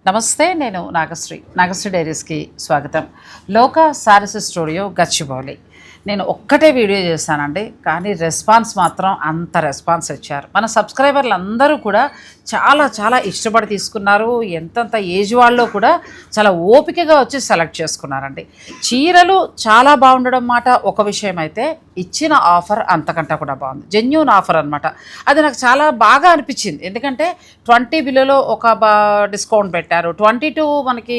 నమస్తే, నేను నాగశ్రీ డైరీస్కి స్వాగతం. లోక సారీస్ స్టూడియో గచ్చిబౌలి. నేను ఒక్కటే వీడియో చేస్తానండి, కానీ రెస్పాన్స్ మాత్రం అంత రెస్పాన్స్ ఇచ్చారు. మన సబ్స్క్రైబర్లు అందరూ కూడా చాలా చాలా ఇష్టపడి తీసుకున్నారు. ఎంతంత ఏజ్ వాళ్ళు కూడా చాలా ఓపికగా వచ్చి సెలెక్ట్ చేసుకున్నారండి. చీరలు చాలా బాగుండడం మాట ఒక విషయం అయితే, ఇచ్చిన ఆఫర్ అంతకంటే కూడా బాగుంది. జెన్యూన్ ఆఫర్ అనమాట. అది నాకు చాలా బాగా అనిపించింది. ఎందుకంటే 20 బిలోలో ఒక డిస్కౌంట్ పెట్టారు, 22 మనకి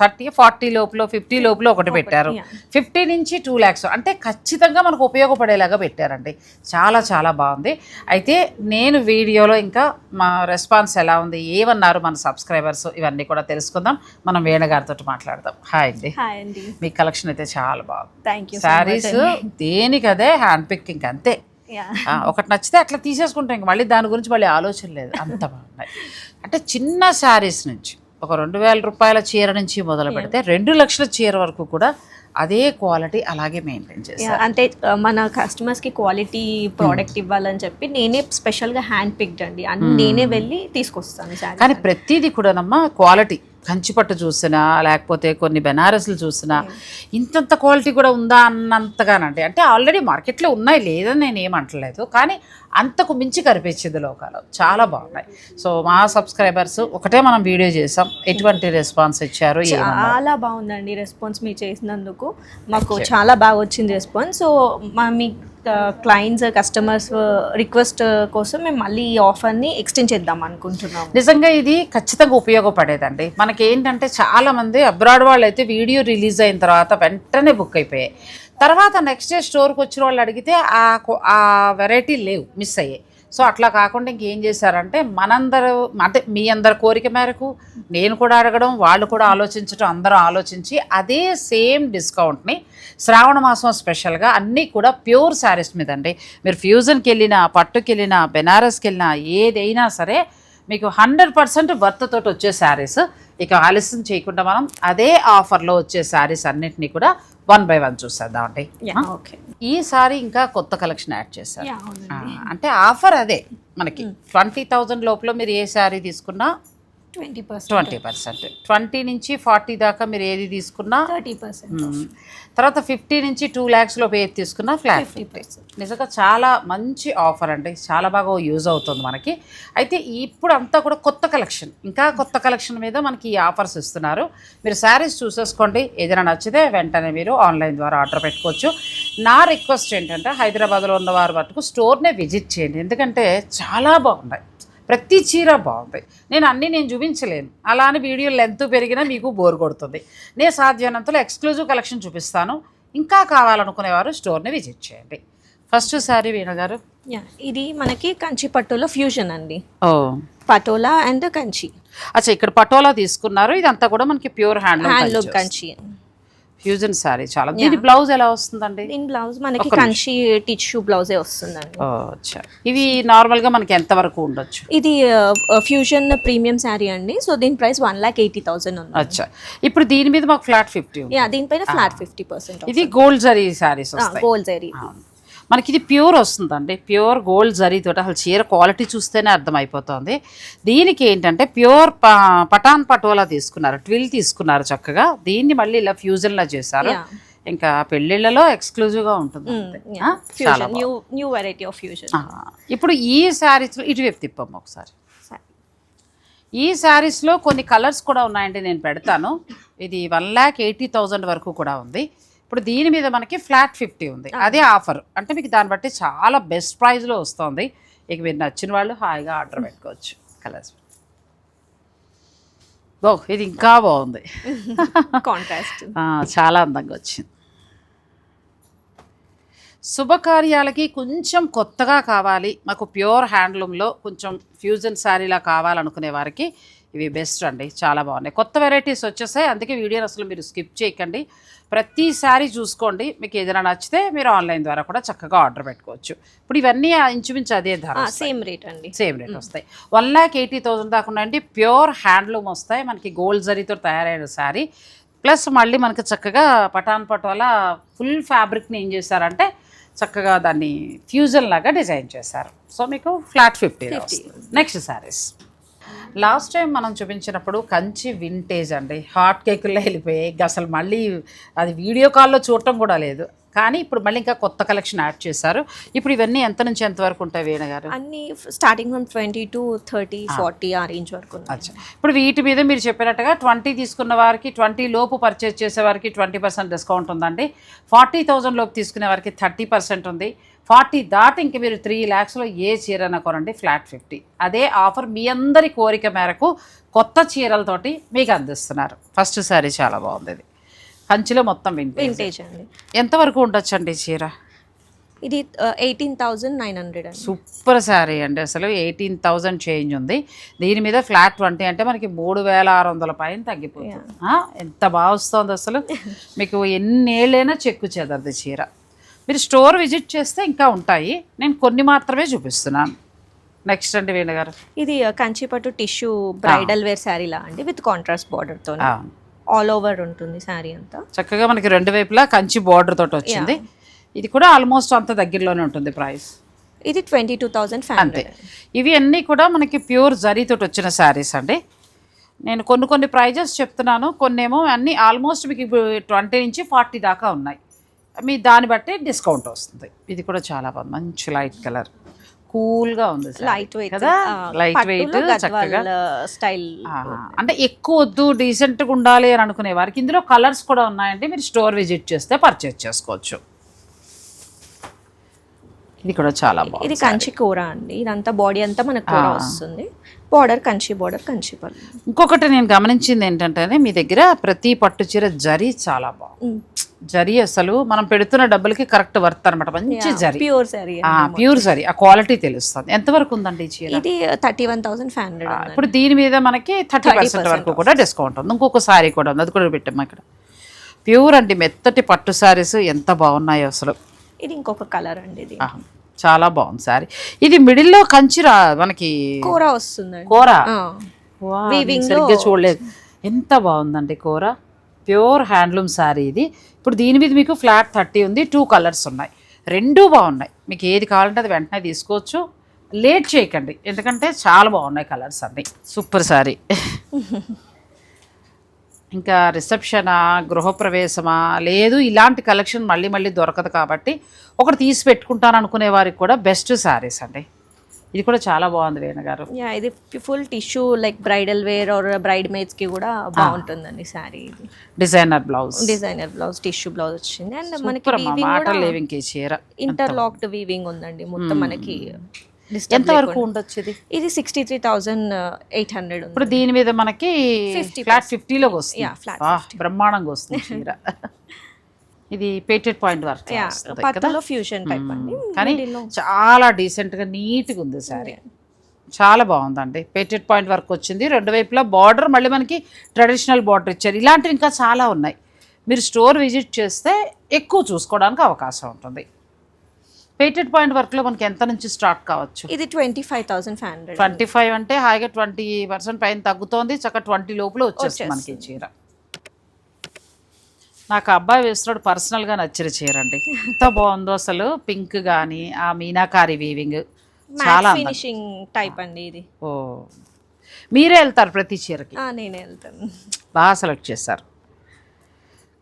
30, 40 లోపల, 50 లోపల ఒకటి పెట్టారు, 50 నుంచి 2 lakhs అంటే ఖచ్చితంగా మనకు ఉపయోగపడేలాగా పెట్టారండి. చాలా చాలా బాగుంది. అయితే నేను వీడియోలో ఇంకా మా రెస్పాన్స్ ఎలా ఉంది, ఏమన్నారు మన సబ్స్క్రైబర్స్, ఇవన్నీ కూడా తెలుసుకుందాం. మనం వేణుగారితో మాట్లాడదాం. హాయ్ అండి. మీ కలెక్షన్ అయితే చాలా బాగుంది. శారీస్ దేనికదే హ్యాండ్ పికింగ్ అంతే. ఒకటి నచ్చితే అట్లా తీసేసుకుంటాం, ఇంక మళ్ళీ దాని గురించి మళ్ళీ ఆలోచన లేదు. అంత బాగున్నాయి. అంటే చిన్న శారీస్ నుంచి ఒక 2000 రూపాయల చీర నుంచి మొదలు పెడితే 2 లక్షల చీర వరకు కూడా అదే క్వాలిటీ అలాగే మెయింటైన్ చేస్తాను. అంటే మన కస్టమర్స్కి క్వాలిటీ ప్రోడక్ట్ ఇవ్వాలని చెప్పి నేనే స్పెషల్గా హ్యాండ్ పిక్డ్ అండి, అన్ని నేనే వెళ్ళి తీసుకొస్తాను. కానీ ప్రతిదీ కూడానమ్మా క్వాలిటీ, కంచిపట్టు చూసినా లేకపోతే కొన్ని బెనారస్లు చూసినా ఇంతంత క్వాలిటీ కూడా ఉందా అన్నంతగానండి. అంటే ఆల్రెడీ మార్కెట్లో ఉన్నాయి, లేదని నేను ఏమంటలేదు, కానీ అంతకు మించి కనిపించింది లోకాలు. చాలా బాగున్నాయి. సో మా సబ్స్క్రైబర్స్ ఒకటే మనం వీడియో చేసాం, ఎటువంటి రెస్పాన్స్ ఇచ్చారు? చాలా బాగుందండి రెస్పాన్స్. మీరు చేసినందుకు మాకు చాలా బాగా వచ్చింది రెస్పాన్స్. సో మీ క్లయింట్స్ కస్టమర్స్ రిక్వెస్ట్ కోసం మేము మళ్ళీ ఈ ఆఫర్ని ఎక్స్టెండ్ చేద్దాం అనుకుంటున్నాం. నిజంగా ఇది ఖచ్చితంగా ఉపయోగపడేదండి. మనకి ఏంటంటే చాలామంది అబ్రాడ్ వాళ్ళు అయితే వీడియో రిలీజ్ అయిన తర్వాత వెంటనే బుక్ అయిపోయాయి. తర్వాత నెక్స్ట్ డే స్టోర్కి వచ్చిన వాళ్ళు అడిగితే ఆ వెరైటీ లేవు, మిస్ అయ్యాయి. సో అట్లా కాకుండా ఇంకేం చేశారంటే మనందరూ, అంటే మీ అందరి కోరిక మేరకు నేను కూడా అడగడం, వాళ్ళు కూడా ఆలోచించడం, అందరూ ఆలోచించి అదే సేమ్ డిస్కౌంట్ని శ్రావణ మాసం స్పెషల్గా అన్నీ కూడా ప్యూర్ శారీస్ మీద అండి. మీరు ఫ్యూజన్కి వెళ్ళినా, పట్టుకి వెళ్ళినా, బెనారస్కి వెళ్ళినా, ఏదైనా సరే మీకు 100% వర్త్ తోటి వచ్చే శారీస్. ఇక ఆలస్యం చేయకుండా మనం అదే ఆఫర్లో వచ్చే శారీస్ అన్నింటినీ కూడా 1 by 1 చూసేద్దామండి. ఈ సారీ ఇంకా కొత్త కలెక్షన్ యాడ్ చేశారు. అంటే ఆఫర్ అదే మనకి 20,000 లోపల మీరు ఏ శారీ తీసుకున్నా 20%, 20 నుంచి 40 దాకా మీరు ఏది తీసుకున్నా 30%, తర్వాత 50 నుంచి 2 lakhs లోపు ఏది తీసుకున్నా ఫ్లాట్ 50%. నిజంగా చాలా మంచి ఆఫర్ అండి, చాలా బాగా యూజ్ అవుతుంది మనకి. అయితే ఇప్పుడు అంతా కూడా కొత్త కలెక్షన్, ఇంకా కొత్త కలెక్షన్ మీద మనకి ఈ ఆఫర్స్ ఇస్తున్నారు. మీరు శారీస్ చూసేసుకోండి, ఏదైనా నచ్చితే వెంటనే మీరు ఆన్లైన్ ద్వారా ఆర్డర్ పెట్టుకోవచ్చు. నా రిక్వెస్ట్ ఏంటంటే హైదరాబాద్లో ఉన్నవారు మటుకు స్టోర్నే విజిట్ చేయండి, ఎందుకంటే చాలా బాగున్నాయి. ప్రతి చీర బాగుంది. నేను చూపించలేను, అలానే వీడియో లెంత్ పెరిగినా మీకు బోర్ కొడుతుంది. నేను సాధ్యమైనంతలో ఎక్స్క్లూజివ్ కలెక్షన్ చూపిస్తాను. ఇంకా కావాలనుకునేవారు స్టోర్ని విజిట్ చేయండి. ఫస్ట్ శారీ వీణగారు, ఇది మనకి కంచి పట్టులో ఫ్యూజన్ అండి. పటోలా అండ్ కంచి. అచ్చా, ఇక్కడ పటోలా తీసుకున్నారు. ఇదంతా కూడా మనకి pure handloom Kanchi fusion sari. చాలా. దీని బ్లౌజ్ ఎలా వస్తుందండి? దీని బ్లౌజ్ మనకి కంచి టిష్యూ బ్లౌజే వస్తుందండి. ఇవి నార్మల్ గా మనకి ఎంత వరకు ఉండొచ్చు? ఇది ఫ్యూజన్ ప్రీమియం శారీ అండి. సో దీని ప్రైస్ 1,80,000 ఉంది. అచ్చా, ఇప్పుడు దీని మీద మాకు ఫ్లాట్ 50. దీనిపైన ఫ్లాట్ 50%. ఇది గోల్డ్ జరీ శారీస్ వస్తాయి. గోల్డ్ జరీ మనకి ఇది ప్యూర్ వస్తుందండి, ప్యూర్ గోల్డ్ జరీతో. అసలు చీర క్వాలిటీ చూస్తేనే అర్థమైపోతుంది. దీనికి ఏంటంటే ప్యూర్ పటాన్ పటోలా తీసుకున్నారు, ట్విల్ తీసుకున్నారు చక్కగా. దీన్ని మళ్ళీ ఇలా ఫ్యూజన్లా చేశారు. ఇంకా పెళ్ళిళ్ళలో ఎక్స్క్లూజివ్గా ఉంటుంది. New variety of fusion. ఇప్పుడు ఈ శారీస్లో ఇటువైపు తిప్పమ్మ ఒకసారి. ఈ శారీస్లో కొన్ని కలర్స్ కూడా ఉన్నాయండి, నేను పెడతాను. ఇది 1,80,000 వరకు కూడా ఉంది. ఇప్పుడు దీని మీద మనకి ఫ్లాట్ 50 ఉంది, అదే ఆఫర్. అంటే మీకు దాన్ని బట్టి చాలా బెస్ట్ ప్రైస్లో వస్తుంది. ఇక మీరు నచ్చిన వాళ్ళు హాయిగా ఆర్డర్ పెట్టుకోవచ్చు. కలర్స్ ఇది ఇంకా బాగుంది, కాంట్రాస్ట్ చాలా అందంగా వచ్చింది. శుభకార్యాలకి కొంచెం కొత్తగా కావాలి, మాకు ప్యూర్ హ్యాండ్లూమ్లో కొంచెం ఫ్యూజన్ శారీలా కావాలనుకునే వారికి ఇవి బెస్ట్ అండి. చాలా బాగున్నాయి, కొత్త వెరైటీస్ వచ్చేసాయి. అందుకే వీడియోని అసలు మీరు స్కిప్ చేయకండి, ప్రతి శారీ చూసుకోండి. మీకు ఏదైనా నచ్చితే మీరు ఆన్లైన్ ద్వారా కూడా చక్కగా ఆర్డర్ పెట్టుకోవచ్చు. ఇప్పుడు ఇవన్నీ ఇంచుమించు అదే ధర, సేమ్ రేట్ అండి, సేమ్ రేట్ వస్తాయి. 1,80,000 దాకా ఉన్నాయండి. ప్యూర్ హ్యాండ్లూమ్ వస్తాయి మనకి, గోల్డ్ జరీతో తయారైన శారీ. ప్లస్ మళ్ళీ మనకి చక్కగా పటాన్ పటోలా ఫుల్ ఫ్యాబ్రిక్ని ఏం చేశారంటే చక్కగా దాన్ని ఫ్యూజన్ లాగా డిజైన్ చేశారు. సో మీకు flat 50. Next saris last time మనం చూపించినప్పుడు కంచి వింటేజ్ అండి, హాట్ కేకుల్లో వెళ్ళిపోయాయి. ఇంకా అసలు మళ్ళీ అది వీడియో కాల్లో చూడటం కూడా లేదు. కానీ ఇప్పుడు మళ్ళీ ఇంకా కొత్త కలెక్షన్ యాడ్ చేశారు. ఇప్పుడు ఇవన్నీ ఎంత నుంచి ఎంత వరకు ఉంటాయి వీణ గారు? అన్ని స్టార్టింగ్ ఫ్రమ్ 20 to 30, 40 ఆ రేంజ్ వరకు ఉన్నాయి. అచ్చా, ఇప్పుడు వీటి మీద మీరు చెప్పినట్టుగా 20 తీసుకున్న వారికి, 20 లోపు పర్చేజ్ చేసే వారికి 20% డిస్కౌంట్ ఉందండి. 40,000 లోపు తీసుకునే వారికి 30% ఉంది. 40 దాటి ఇంక మీరు 3 lakhsలో ఏ చీరన కొనండి ఫ్లాట్ 50. అదే ఆఫర్ మీ అందరి కోరిక మేరకు కొత్త చీరలతోటి మీకు అందిస్తున్నారు. ఫస్ట్ సారీ చాలా బాగుంది, ఇది కంచిలో మొత్తం వింటేజ్ అండి. ఎంతవరకు ఉండొచ్చండి చీర? ఇది 18,900 అండి. సూపర్ శారీ అండి, అసలు 18,000 చేంజ్ ఉంది. దీని మీద ఫ్లాట్ 20 అంటే మనకి 3,600 పైన తగ్గిపోతుంది. ఎంత బాగా వస్తుంది అసలు. మీకు ఎన్నేళ్ళైనా చెక్కు చెదరది చీర. మీరు స్టోర్ విజిట్ చేస్తే ఇంకా ఉంటాయి, నేను కొన్ని మాత్రమే చూపిస్తున్నాను. నెక్స్ట్ అండి వీణ గారు, ఇది కంచిపట్టు టిష్యూ బ్రైడల్ వేర్ శారీ లా అండి, విత్ కాంట్రాస్ట్ బార్డర్ తో ఆల్ ఓవర్ ఉంటుంది శారీ అంతా. చక్కగా మనకి రెండు వైపులా కంచి బార్డర్ తోటి వచ్చింది. ఇది కూడా ఆల్మోస్ట్ అంత దగ్గరలోనే ఉంటుంది ప్రైస్. ఇది 22,500 అంతే. ఇవి అన్నీ కూడా మనకి ప్యూర్ జరీతోటి వచ్చిన శారీస్ అండి. నేను కొన్ని ప్రైజెస్ చెప్తున్నాను, కొన్నేమో అన్నీ ఆల్మోస్ట్ మీకు 20 నుంచి 40 దాకా ఉన్నాయి. మీ దాన్ని బట్టి డిస్కౌంట్ వస్తుంది. ఇది కూడా చాలా బాగుంది, మంచి లైట్ కలర్, కూల్గా ఉంది, లైట్ వెయిట్ కదా, లైట్ వెయిట్, చక్కగా స్టైల్. అంటే ఎక్కువ వద్దు, డీసెంట్గా ఉండాలి అని అనుకునే వారికి ఇందులో కలర్స్ కూడా ఉన్నాయండి. మీరు స్టోర్ విజిట్ చేస్తే పర్చేజ్ చేసుకోవచ్చు. ఇది కూడా చాలా బాగుంది. ఇది కంచి కూర అండి, ఇదంతా బాడీ అంతా మనకు కూర వస్తుంది. బార్డర్ కంచి పళ్ళు. ఇంకొకటి నేను గమనించింది ఏంటంటే, మీ దగ్గర ప్రతి పట్టు చీర జరీ చాలా బాగుంది. జరీ అసలు మనం పెడుతున్న డబ్బులకి కరెక్ట్ వర్త్ అనమాట. మంచి జరీ, ప్యూర్ జరీ, ప్యూర్ జరీ, ఆ క్వాలిటీ తెలుస్తుంది. ఎంతవరకు ఉందండి ఈ చీర? ఇది 31,500. ఇప్పుడు దీని మీద మనకి 30% వరకు కూడా డిస్కౌంట్ ఉంది. ఇంకొక సారీ కూడా ఉంది, అది కూడా పెట్టాము ఇక్కడ. ప్యూర్ అండి, మెత్తటి పట్టు సారీస్ ఎంత బాగున్నాయో అసలు. ఇది ఇంకొక కలర్ అండి, ఇది చాలా బాగుంది సారీ. ఇది మిడిల్లో కంచిరా మనకి కూర వస్తుంది, కూర సరిగ్గా చూడలేదు. ఎంత బాగుందండి కూర, ప్యూర్ హ్యాండ్లూమ్ శారీ ఇది. ఇప్పుడు దీని మీద మీకు ఫ్లాట్ 30 ఉంది, 2 కలర్స్ ఉన్నాయి, రెండూ బాగున్నాయి. మీకు ఏది కావాలంటే అది వెంటనే తీసుకోవచ్చు, లేట్ చేయకండి, ఎందుకంటే చాలా బాగున్నాయి కలర్స్ అన్నీ. సూపర్ శారీ. ఇంకా రిసెప్షనా, గృహప్రవేశమా, లేదు ఇలాంటి కలెక్షన్ మళ్ళీ మళ్ళీ దొరకదు కాబట్టి ఒకటి తీసి పెట్టుకుంటాను అనుకునే వారికి కూడా బెస్ట్ శారీస్ అండి. ఇది కూడా చాలా బాగుంది వేణ గారు. ఇది full tissue like bridal wear or bride maids కి కూడా బాగుంటుందండి శారీ. ఇది డిజైనర్ బ్లౌజ్ టిష్యూ బ్లౌజ్ వచ్చింది. అండ్ మనకి ఇంటర్లాక్డ్ వీవింగ్ ఉందండి మొత్తం. మనకి ఎంత వరకు ఉండొచ్చు? ఇది 63,800. ఇప్పుడు దీని మీద మనకి ఫ్లాట్ 50లోకి వస్తుంది, బ్రహ్మాండంగా వస్తుంది చీర. ఇది పేటెడ్ పాయింట్ వర్క్, పట్టులో ఫ్యూజన్ టైప్ అండి, కానీ చాలా డీసెంట్గా నీట్గా ఉంది శారీ. చాలా బాగుందండి. పేటెడ్ పాయింట్ వర్క్ వచ్చింది, రెండు వైపులా బార్డర్, మళ్ళీ మనకి ట్రెడిషనల్ బార్డర్ ఇచ్చారు. ఇలాంటివి ఇంకా చాలా ఉన్నాయి. మీరు స్టోర్ విజిట్ చేస్తే ఎక్కువ చూసుకోవడానికి అవకాశం ఉంటుంది. పేటెడ్ పాయింట్ వర్క్లో మనకి ఎంత నుంచి స్టార్ట్ కావచ్చు? ఇది 25,500. 25 అంటే హాయిగా 20% పైన తగ్గుతోంది, చక్కగా 20 లోపల వచ్చేస్తుంది మనకి చీర. నాకు అబ్బాయి వేస్తున్నాడు పర్సనల్గా నచ్చిన చీర అండి, ఎంత బాగుందో అసలు. పింక్ కానీ ఆ మీనాకారి వీవింగ్ చాలా ఫినిషింగ్ టైప్ అండి ఇది. ఓ, మీరే వెళ్తారు ప్రతి చీరకి? నేనే వెళ్తాను. బాగా సెలెక్ట్ చేశారు.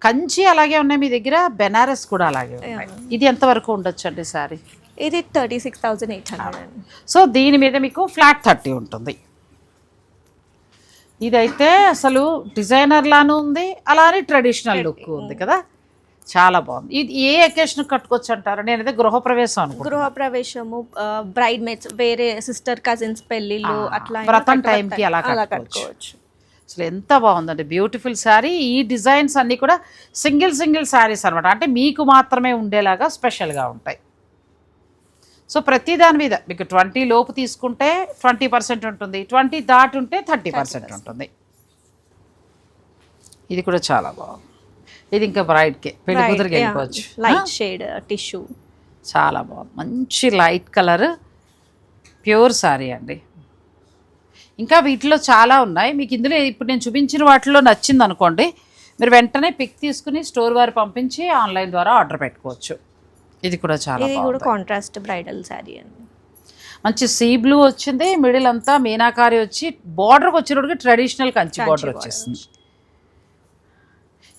కంచి అలాగే ఉన్నాయి మీ దగ్గర, బెనారస్ కూడా అలాగే ఉన్నాయి. ఇది ఎంతవరకు ఉండొచ్చు అండి సారీ? ఇది 36,800. సో దీని మీద మీకు ఫ్లాట్ 30 ఉంటుంది. ఇదైతే అసలు డిజైనర్ లాను ఉంది, అలానే ట్రెడిషనల్ లుక్ ఉంది కదా, చాలా బాగుంది. ఇది ఏ అకేషన్ కట్టుకోవచ్చు అంటారు? నేనైతే గృహప్రవేశం అనుకుంటున్నాను. గృహప్రవేశము, బ్రైడ్ మేట్స్, వేరే సిస్టర్ కజిన్స్ పెళ్ళిళ్ళు, అట్లా వ్రతం టైంకి అలా కట్టుకోవచ్చు. అసలు ఎంత బాగుందండి, బ్యూటిఫుల్ శారీ. ఈ డిజైన్స్ అన్నీ కూడా సింగిల్ శారీస్ అనమాట, అంటే మీకు మాత్రమే ఉండేలాగా స్పెషల్గా ఉంటాయి. సో ప్రతి దాని మీద మీకు 20 లోపు తీసుకుంటే 20% ఉంటుంది, 20 దాటి ఉంటే 30% ఉంటుంది. ఇది కూడా చాలా బాగుంది. ఇది ఇంకా బ్రైడ్కే, పెళ్లి కూతురికి వెళ్ళిపోవచ్చు. లైట్ షేడ్ టిష్యూ చాలా బాగుంది, మంచి లైట్ కలర్, ప్యూర్ శారీ అండి. ఇంకా వీటిలో చాలా ఉన్నాయి. మీకు ఇందులో ఇప్పుడు నేను చూపించిన వాటిలో నచ్చింది అనుకోండి, మీరు వెంటనే పిక్ తీసుకుని స్టోర్ వారు పంపించి ఆన్లైన్ ద్వారా ఆర్డర్ పెట్టుకోవచ్చు. ఇది కూడా చాలా, ఇది కూడా కాంట్రాస్ట్ బ్రైడల్ శారీ అండి. మంచి సీ బ్లూ వచ్చింది, మిడిల్ అంతా మీనాకారి వచ్చి బార్డర్కి వచ్చినప్పటికి ట్రెడిషనల్ కంచి బార్డర్ వచ్చేస్తుంది.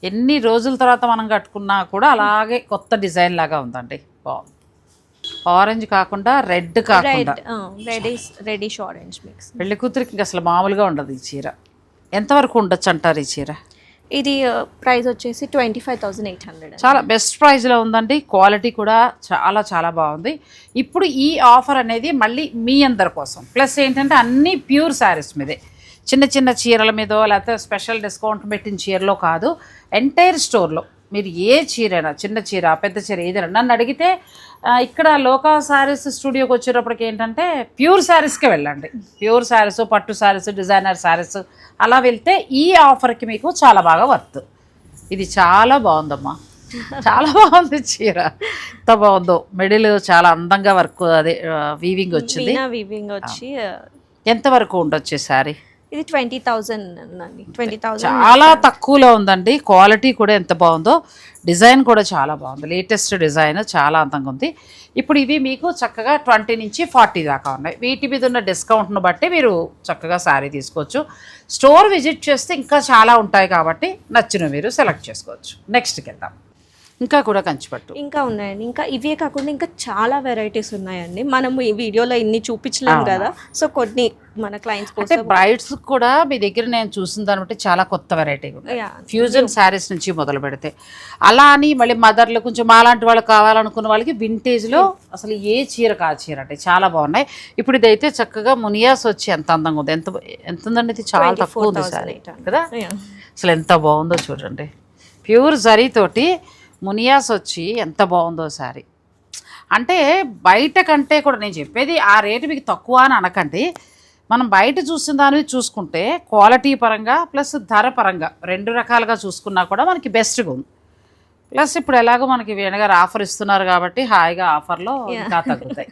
ఎన్ని రోజుల తర్వాత మనం కట్టుకున్నా కూడా అలాగే కొత్త డిజైన్ లాగా ఉందండి. బాగుంది. ఆరెంజ్ కాకుండా రెడ్ కాకుండా రెడిష్ ఆరెంజ్ మిక్స్. పెళ్లి కూతురికి అసలు మామూలుగా ఉండదు ఈ చీర. ఎంతవరకు ఉండొచ్చు అంటారు ఈ చీర? ఇది ప్రైస్ వచ్చేసి 25,800. చాలా బెస్ట్ ప్రైస్లో ఉందండి. క్వాలిటీ కూడా చాలా చాలా బాగుంది. ఇప్పుడు ఈ ఆఫర్ అనేది మళ్ళీ మీ అందరి కోసం, ప్లస్ ఏంటంటే అన్నీ ప్యూర్ శారీస్ మీదే, చిన్న చిన్న చీరల మీదో లేకపోతే స్పెషల్ డిస్కౌంట్ పెట్టిన చీరలో కాదు, ఎంటైర్ స్టోర్లో మీరు ఏ చీరైనా, చిన్న చీర పెద్ద చీర ఏదైనా నన్ను అడిగితే ఇక్కడ లోకా శారీస్ స్టూడియోకి వచ్చేటప్పటికి ఏంటంటే ప్యూర్ శారీస్కే వెళ్ళండి. ప్యూర్ శారీస్, పట్టు శారీస్, డిజైనర్ శారీస్ అలా వెళ్తే ఈ ఆఫర్కి మీకు చాలా బాగా వర్త్. ఇది చాలా బాగుందమ్మా, చాలా బాగుంది చీర. ఎంత బాగుందో. మిడిల్ చాలా అందంగా వర్క్, అదే వీవింగ్ వచ్చింది. వీవింగ్ వచ్చి ఎంతవరకు ఉండొచ్చు శారీ? ఇది 20,000 అండి. 20,000 చాలా తక్కువలో ఉందండి. క్వాలిటీ కూడా ఎంత బాగుందో, డిజైన్ కూడా చాలా బాగుంది. లేటెస్ట్ డిజైన్ చాలా అందంగా ఉంది. ఇప్పుడు ఇవి మీకు చక్కగా 20 నుంచి 40 దాకా ఉన్నాయి. వీటి మీద ఉన్న డిస్కౌంట్ను బట్టి మీరు చక్కగా శారీ తీసుకోవచ్చు. స్టోర్ విజిట్ చేస్తే ఇంకా చాలా ఉంటాయి కాబట్టి నచ్చిన మీరు సెలెక్ట్ చేసుకోవచ్చు. నెక్స్ట్కి వెళ్దాం. ఇంకా కూడా కంచిపట్టు ఇంకా ఉన్నాయండి. ఇంకా ఇవే కాకుండా ఇంకా చాలా వెరైటీస్ ఉన్నాయండి. మనము ఈ వీడియోలో ఇన్ని చూపించలేము కదా, సో కొన్ని మన క్లయింట్స్ అంటే బ్రైడ్స్ కూడా మీ దగ్గర నేను చూసిన దాన్ని బట్టి చాలా కొత్త వెరైటీ ఉంది. ఫ్యూజన్ శారీస్ నుంచి మొదలు పెడితే అలా అని మళ్ళీ మదర్లు కొంచెం మాలాంటి వాళ్ళకి కావాలనుకున్న వాళ్ళకి వింటేజ్లో అసలు ఏ చీర కా చీర అంటే చాలా బాగున్నాయి. ఇప్పుడు ఇదైతే చక్కగా మునియాస్ వచ్చి ఎంత అందంగా ఉంది. ఎంత ఉందండి ఇది? చాలా తక్కువ ఉంది శారీ కదా. అసలు ఎంత బాగుందో చూడండి. ప్యూర్ జరీతోటి మునియాస్ వచ్చి ఎంత బాగుందో శారీ. అంటే బయట కంటే కూడా నేను చెప్పేది ఆ రేటు మీకు తక్కువ అని అనకండి. మనం బయట చూసిన దానివి చూసుకుంటే క్వాలిటీ పరంగా ప్లస్ ధర పరంగా రెండు రకాలుగా చూసుకున్నా కూడా మనకి బెస్ట్గా ఉంది. ప్లస్ ఇప్పుడు ఎలాగో మనకి వేణుగారు ఆఫర్ ఇస్తున్నారు కాబట్టి హాయిగా ఆఫర్లో ఇంకా తగ్గుతాయి.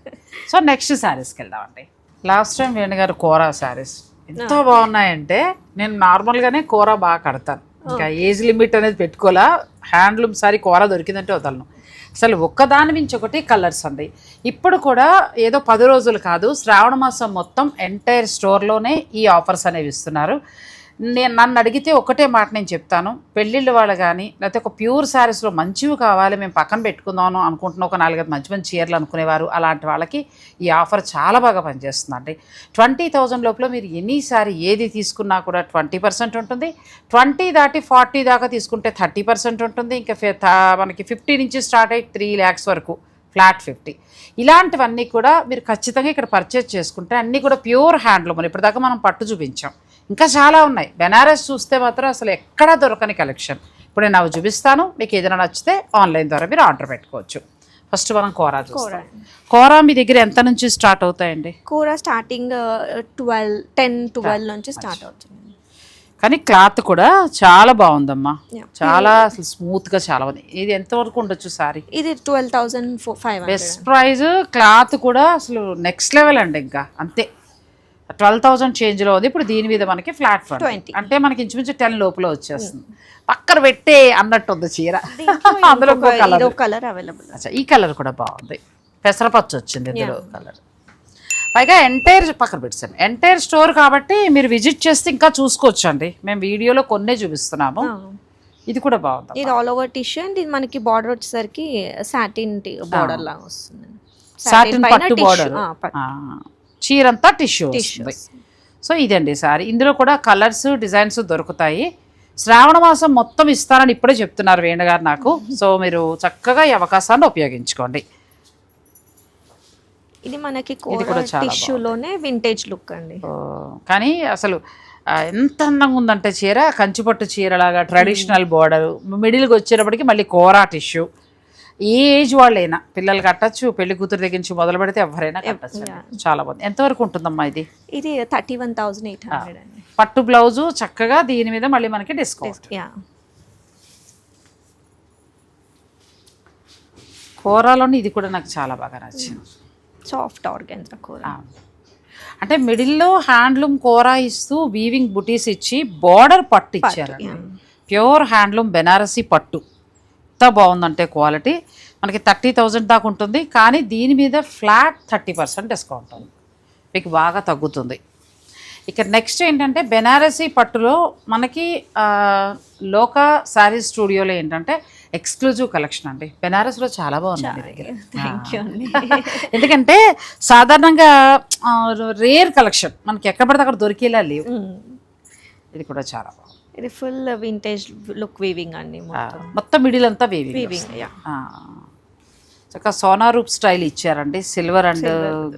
సో నెక్స్ట్ శారీస్కి వెళ్దామండి. లాస్ట్ టైం వేణుగారు కోరా శారీస్ ఎంత బాగున్నాయంటే, నేను నార్మల్గానే కోరా బాగా కడతాను, ఇంకా ఏజ్ లిమిట్ అనేది పెట్టుకోలే. హ్యాండ్లూమ్ సారీ కోరా దొరికిందంటే వదలను. అసలు ఒక్కదాని మించి ఒకటి కలర్స్ అండి. ఇప్పుడు కూడా ఏదో 10 రోజులు కాదు, శ్రావణ మాసం మొత్తం ఎంటైర్ స్టోర్లోనే ఈ ఆఫర్స్ అనేవి ఇస్తున్నారు. నన్ను అడిగితే ఒకటే మాట నేను చెప్తాను, పెళ్ళిళ్ళు వాళ్ళు కానీ లేకపోతే ఒక ప్యూర్ శారీస్లో మంచివి కావాలి మేము పక్కన పెట్టుకుందాము అనుకుంటున్న ఒక 4-5 మంచి మంచి చీరలు అనుకునేవారు, అలాంటి వాళ్ళకి ఈ ఆఫర్ చాలా బాగా పనిచేస్తుందండి. 20,000 లోపల మీరు ఎనీ శారీ ఏది తీసుకున్నా కూడా 20% ఉంటుంది. 20 దాటి 40 దాకా తీసుకుంటే 30% ఉంటుంది. ఇంకా మనకి 50 నుంచి స్టార్ట్ అయ్యి 3 lakhs వరకు ఫ్లాట్ 50. ఇలాంటివన్నీ కూడా మీరు ఖచ్చితంగా ఇక్కడ పర్చేజ్ చేసుకుంటే అన్నీ కూడా ప్యూర్ హ్యాండ్లూమ్. ఇప్పటిదాకా మనం పట్టు చూపించాం, ఇంకా చాలా ఉన్నాయి. బెనారస్ చూస్తే మాత్రం అసలు ఎక్కడా దొరకని కలెక్షన్ ఇప్పుడు నేను అవి చూపిస్తాను. మీకు ఏదైనా నచ్చితే ఆన్లైన్ ద్వారా మీరు ఆర్డర్ పెట్టుకోవచ్చు. ఫస్ట్ మనం కోరా చూస్తాం. కోరా మీ దగ్గర ఎంత నుంచి స్టార్ట్ అవుతాయండి? కోరా స్టార్టింగ్ 10-12 నుంచి స్టార్ట్ అవుతుంది. కానీ క్లాత్ కూడా చాలా బాగుందమ్మా, చాలా అసలు స్మూత్గా చాలా ఉంది. ఇది ఎంతవరకు ఉండొచ్చు సారీ? ఇది 12,500 బెస్ట్ ప్రైస్. క్లాత్ కూడా అసలు నెక్స్ట్ లెవెల్ అండి. ఇంకా అంతే 12,000 చేంజ్లో ఉంది. ఇప్పుడు దీని మీద మనకి ఫ్లాట్ 20 అంటే మనకి ఇంచుమించు 10 లోపల వచ్చేస్తుంది. పక్కన పెట్టే అన్నట్టు ఉంది చీర. అందులో కలర్ అవైలబుల్. ఈ కలర్ కూడా బాగుంది, పెసరపచ్చ వచ్చింది ఇందులో కలర్. పైగా ఎంటైర్ పక్కన పెట్టాను, ఎంటైర్ స్టోర్ కాబట్టి మీరు విజిట్ చేస్తే ఇంకా చూసుకోవచ్చు అండి. మేము వీడియోలో కొన్నే చూపిస్తున్నాము. ఇది కూడా బాగుంది. ఇది ఆల్ ఓవర్ టిష్యూ అండ్ ఇది మనకి బార్డర్ వచ్చేసరికి సాటిన్ బార్డర్ లాగా వస్తుంది. సాటిన్ పట్టు బార్డర్, చీరంతా టిష్యూ వస్తుంది. సో ఇదండి సారీ. ఇందులో కూడా కలర్స్ డిజైన్స్ దొరుకుతాయి. శ్రావణ మాసం మొత్తం ఇస్తారని ఇప్పుడే చెప్తున్నారు వేణుగారు నాకు. సో మీరు చక్కగా ఈ అవకాశాన్ని ఉపయోగించుకోండి. ఇది మనకి టిష్యూలోనే వింటేజ్ లుక్ అండి. కానీ అసలు ఎంత అందంగా ఉందంటే చీర, కంచిపట్టు చీరలాగా ట్రెడిషనల్ బోర్డర్, మిడిల్కి వచ్చేటప్పటికి మళ్ళీ కోరా టిష్యూ. ఏ ఏజ్ వాళ్ళైనా పిల్లలు కట్టచ్చు, పెళ్లి కూతురు దగ్గర నుంచి మొదలు పెడితే ఎవరైనా కట్టచ్చు. చాలా బాగుంది. ఎంతవరకు ఉంటుందమ్మా ఇది? ఇది 31,800 అండి. పట్టు బ్లౌజు చక్కగా, దీని మీద మళ్ళీ మనకి డిస్కౌంట్. కోరాలోని ఇది కూడా నాకు చాలా బాగా నచ్చింది. సాఫ్ట్ ఆర్గాన్జా కోరా. అంటే మిడిల్లో హ్యాండ్లూమ్ కోరా ఇస్తూ వీవింగ్ బుటీస్ ఇచ్చి బార్డర్ పట్టు ఇచ్చారు. ప్యూర్ హ్యాండ్లూమ్ బెనారసీ పట్టు. ఎంత బాగుందంటే క్వాలిటీ. మనకి 30,000 దాకా ఉంటుంది, కానీ దీని మీద ఫ్లాట్ 30% డిస్కౌంట్ ఉంది. మీకు బాగా తగ్గుతుంది. ఇక నెక్స్ట్ ఏంటంటే బెనారసీ పట్టులో మనకి లోకా శారీ స్టూడియోలో ఏంటంటే ఎక్స్క్లూజివ్ కలెక్షన్ అండి. బెనారస్లో చాలా బాగుంది మీ దగ్గర. థ్యాంక్ యూ అండి. ఎందుకంటే సాధారణంగా రేర్ కలెక్షన్ మనకి ఎక్కడ పడితే అక్కడ దొరికేలా లేవు. ఇది కూడా చాలా బాగుంది. ఇది ఫుల్ వింటేజ్ లుక్ వీవింగ్ అండి, మొత్తం మిడిల్ అంతా వీవింగ్. చక్కగా సోనా రూప్ స్టైల్ ఇచ్చారండి, సిల్వర్ అండ్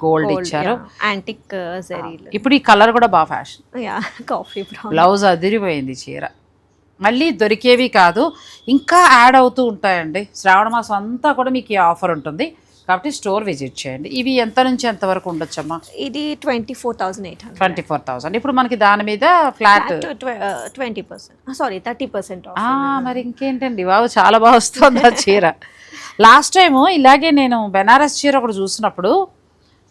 గోల్డ్ ఇచ్చారు, యాంటిక్ జరీలు. ఇప్పుడు ఈ కలర్ కూడా బాగా ఫ్యాషన్. Coffee brown. బ్లౌజ్ అదిరిపోయింది చీర. మళ్ళీ దొరికేవి కాదు, ఇంకా యాడ్ అవుతూ ఉంటాయండి. శ్రావణ మాసం అంతా కూడా మీకు ఈ ఆఫర్ ఉంటుంది కాబట్టి స్టోర్ విజిట్ చేయండి. ఇవి ఎంత నుంచి ఎంత వరకు ఉండొచ్చమ్మా? ఇది 24,800. 24,000. ఇప్పుడు మనకి దాని మీద ఫ్లాట్ 20%, సారీ 30% ఆఫ్. మరి ఇంకేంటండి బాబు, చాలా బాగా వస్తుంది ఆ చీర. లాస్ట్ టైము ఇలాగే నేను బెనారస్ చీర ఒకటి చూసినప్పుడు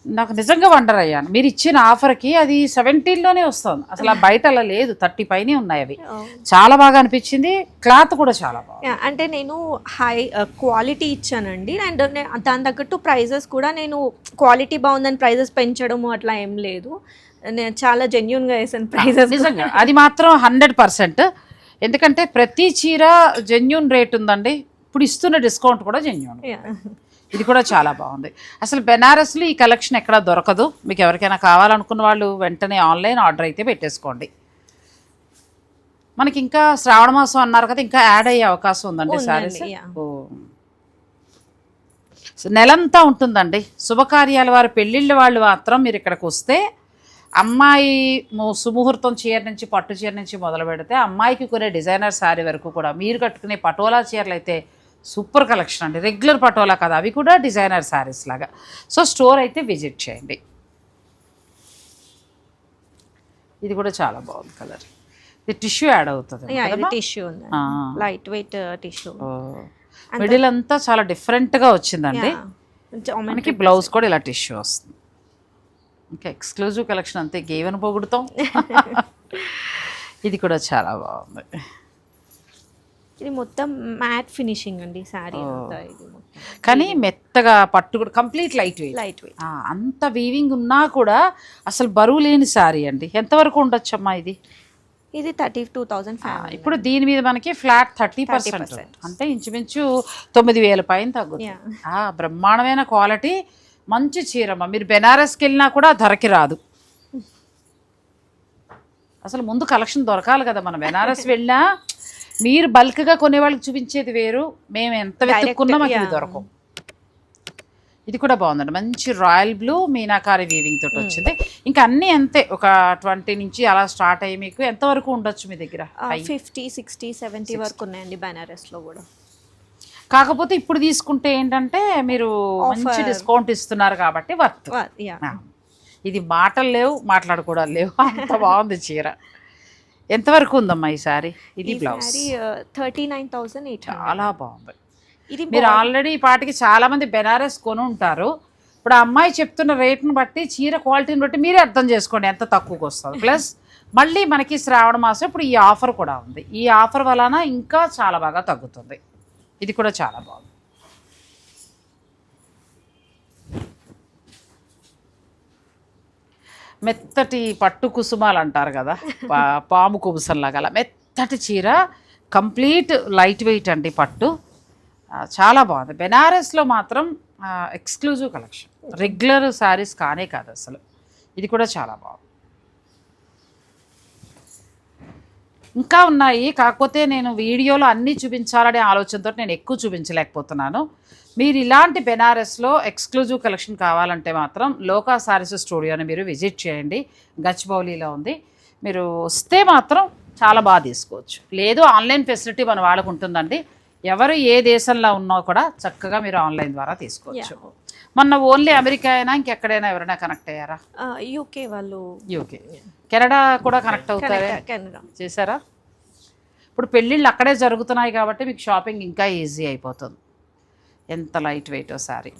నాకు నిజంగా వండర్ అయ్యాను. మీరు ఇచ్చిన ఆఫర్కి అది 17లోనే వస్తుంది, అసలు ఆ బయట అలా లేదు, 30 పైనే ఉన్నాయి. అవి చాలా బాగా అనిపించింది, క్లాత్ కూడా చాలా బాగా. అంటే నేను హై క్వాలిటీ ఇచ్చానండి, అండ్ దాని తగ్గట్టు ప్రైజెస్ కూడా నేను క్వాలిటీ బాగుందని ప్రైజెస్ పెంచడము అట్లా ఏం లేదు. నేను చాలా జెన్యున్గా వేసాను ప్రైజెస్. నిజంగా అది మాత్రం 100%. ఎందుకంటే ప్రతి చీర జెన్యున్ రేట్ ఉందండి. ఇప్పుడు ఇస్తున్న డిస్కౌంట్ కూడా జెన్యున్. ఇది కూడా చాలా బాగుంది. అసలు బెనారస్లో ఈ కలెక్షన్ ఎక్కడా దొరకదు. మీకు ఎవరికైనా కావాలనుకున్న వాళ్ళు వెంటనే ఆన్లైన్ ఆర్డర్ అయితే పెట్టేసుకోండి. మనకి ఇంకా శ్రావణ మాసం అన్నారు కదా, ఇంకా యాడ్ అయ్యే అవకాశం ఉందండి సారీస్. నెలంతా ఉంటుందండి. శుభకార్యాల వారు, పెళ్ళిళ్ళ వాళ్ళు మాత్రం మీరు ఇక్కడికి వస్తే అమ్మాయి సుముహూర్తం చీర నుంచి, పట్టు చీర నుంచి మొదలు పెడితే అమ్మాయికి కొనే డిజైనర్ శారీ వరకు కూడా, మీరు కట్టుకునే పటోలా చీరలు అయితే సూపర్ కలెక్షన్ అండి. రెగ్యులర్ పటోలా కదా, అవి కూడా డిజైనర్ శారీస్ లాగా. సో స్టోర్ అయితే విజిట్ చేయండి. ఇది కూడా చాలా బాగుంది కలర్. ఇది టిష్యూ యాడ్ అవుతుంది, tissue light weight tissue. Middle అంతా చాలా డిఫరెంట్గా వచ్చిందండి. మనకి బ్లౌజ్ కూడా ఇలా టిష్యూ వస్తుంది. ఇంకా ఎక్స్క్లూజివ్ కలెక్షన్ అంతే, గేవెను పొగుడుతాం. ఇది కూడా చాలా బాగుంది. ఇది మొత్తం మ్యాట్ ఫినిషింగ్ అండి శారీ. కానీ మెత్తగా పట్టు కూడా కంప్లీట్ లైట్ వెయిట్. అంత వీవింగ్ ఉన్నా కూడా అసలు బరువు లేని శారీ అండి. ఎంతవరకు ఉండొచ్చమ్మా ఇది? ఇది 32,500. ఇప్పుడు దీని మీద మనకి ఫ్లాట్ 30%, అంటే ఇంచుమించు 9,000 పైన తగ్గుతుంది. బ్రహ్మాండమైన క్వాలిటీ, మంచి చీరమ్మ. మీరు బెనారస్కి వెళ్ళినా కూడా ధరకి రాదు. అసలు ముందు కలెక్షన్ దొరకాలి కదా. మన బెనారస్ వెళ్ళినా మీరు బల్క్గా కొనే వాళ్ళకి చూపించేది వేరు, మేము ఎంత వెతుక్కున్నా మాకు ఇది దొరకవు. ఇది కూడా బాగుందండి, మంచి రాయల్ బ్లూ మీనాకారి వీవింగ్ తోటి వచ్చింది. ఇంకా అన్నీ అంతే, ఒక 20 నుంచి అలా స్టార్ట్ అయ్యి మీకు ఎంతవరకు ఉండొచ్చు మీ దగ్గర? 50, 60, 70 వరకు ఉన్నాయండి బెనారస్లో కూడా. కాకపోతే ఇప్పుడు తీసుకుంటే ఏంటంటే మీరు మంచి డిస్కౌంట్ ఇస్తున్నారు కాబట్టి వర్త్. ఇది మాటలు లేవు, మాట్లాడుకోవడాలు లేవు, అంత బాగుంది చీర. ఎంతవరకు ఉందమ్మా ఈ సారీ? ఇది బ్లౌజ్ 39,800. చాలా బాగుంది. ఇది మీరు ఆల్రెడీ ఈ పాటికి చాలా మంది బెనారస్ కొని ఉంటారు. ఇప్పుడు ఆ అమ్మాయి చెప్తున్న రేట్ను బట్టి, చీర క్వాలిటీని బట్టి మీరే అర్థం చేసుకోండి ఎంత తక్కువకి వస్తుంది. ప్లస్ మళ్ళీ మనకి శ్రావణ మాసం ఇప్పుడు ఈ ఆఫర్ కూడా ఉంది. ఈ ఆఫర్ వలన ఇంకా చాలా బాగా తగ్గుతుంది. ఇది కూడా చాలా బాగుంది. మెత్తటి పట్టు కుసుమాలు అంటారు కదా, పాము కుబుసంలాగా, అలా మెత్తటి చీర, కంప్లీట్ లైట్ వెయిట్ అండి పట్టు. చాలా బాగుంది. బెనారస్లో మాత్రం ఎక్స్క్లూజివ్ కలెక్షన్, రెగ్యులర్ శారీస్ కానే కాదు అసలు. ఇది కూడా చాలా బాగుంది. ఇంకా ఉన్నాయి, కాకపోతే నేను వీడియోలో అన్నీ చూపించాలనే ఆలోచనతో నేను ఎక్కువ చూపించలేకపోతున్నాను. మీరు ఇలాంటి బెనారస్లో ఎక్స్క్లూజివ్ కలెక్షన్ కావాలంటే మాత్రం లోకా శారీస్ స్టూడియోని మీరు విజిట్ చేయండి. గచ్చిబౌలిలో ఉంది. మీరు వస్తే మాత్రం చాలా బాగా తీసుకోవచ్చు. లేదు ఆన్లైన్ ఫెసిలిటీ మన వాళ్ళకు ఉంటుందండి. ఎవరు ఏ దేశంలో ఉన్నా కూడా చక్కగా మీరు ఆన్లైన్ ద్వారా తీసుకోవచ్చు. మొన్న ఓన్లీ అమెరికా అయినా ఇంకెక్కడైనా ఎవరైనా కనెక్ట్ అయ్యారా? యూకే వాళ్ళు. యూకే, కెనడా కూడా కనెక్ట్ అవుతారా? చేశారా? ఇప్పుడు పెళ్ళిళ్ళు అక్కడే జరుగుతున్నాయి కాబట్టి మీకు షాపింగ్ ఇంకా ఈజీ అయిపోతుంది. ఎంత లైట్ వెయిట్ శారీ.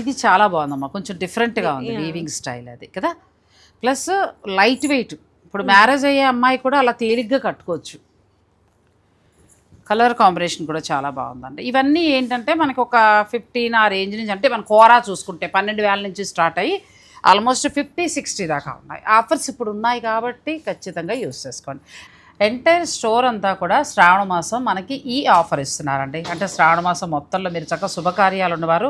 ఇది చాలా బాగుందమ్మా, కొంచెం డిఫరెంట్గా ఉంది వీవింగ్ స్టైల్ అది కదా. Plus light weight. ఇప్పుడు మ్యారేజ్ అయ్యే అమ్మాయి కూడా అలా తేలిగ్గా కట్టుకోవచ్చు. కలర్ కాంబినేషన్ కూడా చాలా బాగుందండి. ఇవన్నీ ఏంటంటే మనకు ఒక 15 ఆ రేంజ్ నుంచి, అంటే మన కోరా చూసుకుంటే 12,000 నుంచి స్టార్ట్ అయ్యి ఆల్మోస్ట్ 50-60 దాకా ఉన్నాయి. ఆఫర్స్ ఇప్పుడు ఉన్నాయి కాబట్టి ఖచ్చితంగా యూస్ చేసుకోండి. ఎంటైర్ స్టోర్ అంతా కూడా శ్రావణ మాసం మనకి ఈ ఆఫర్ ఇస్తున్నారండి. అంటే శ్రావణ మాసం మొత్తంలో మీరు చక్కగా శుభకార్యాలు ఉన్నవారు,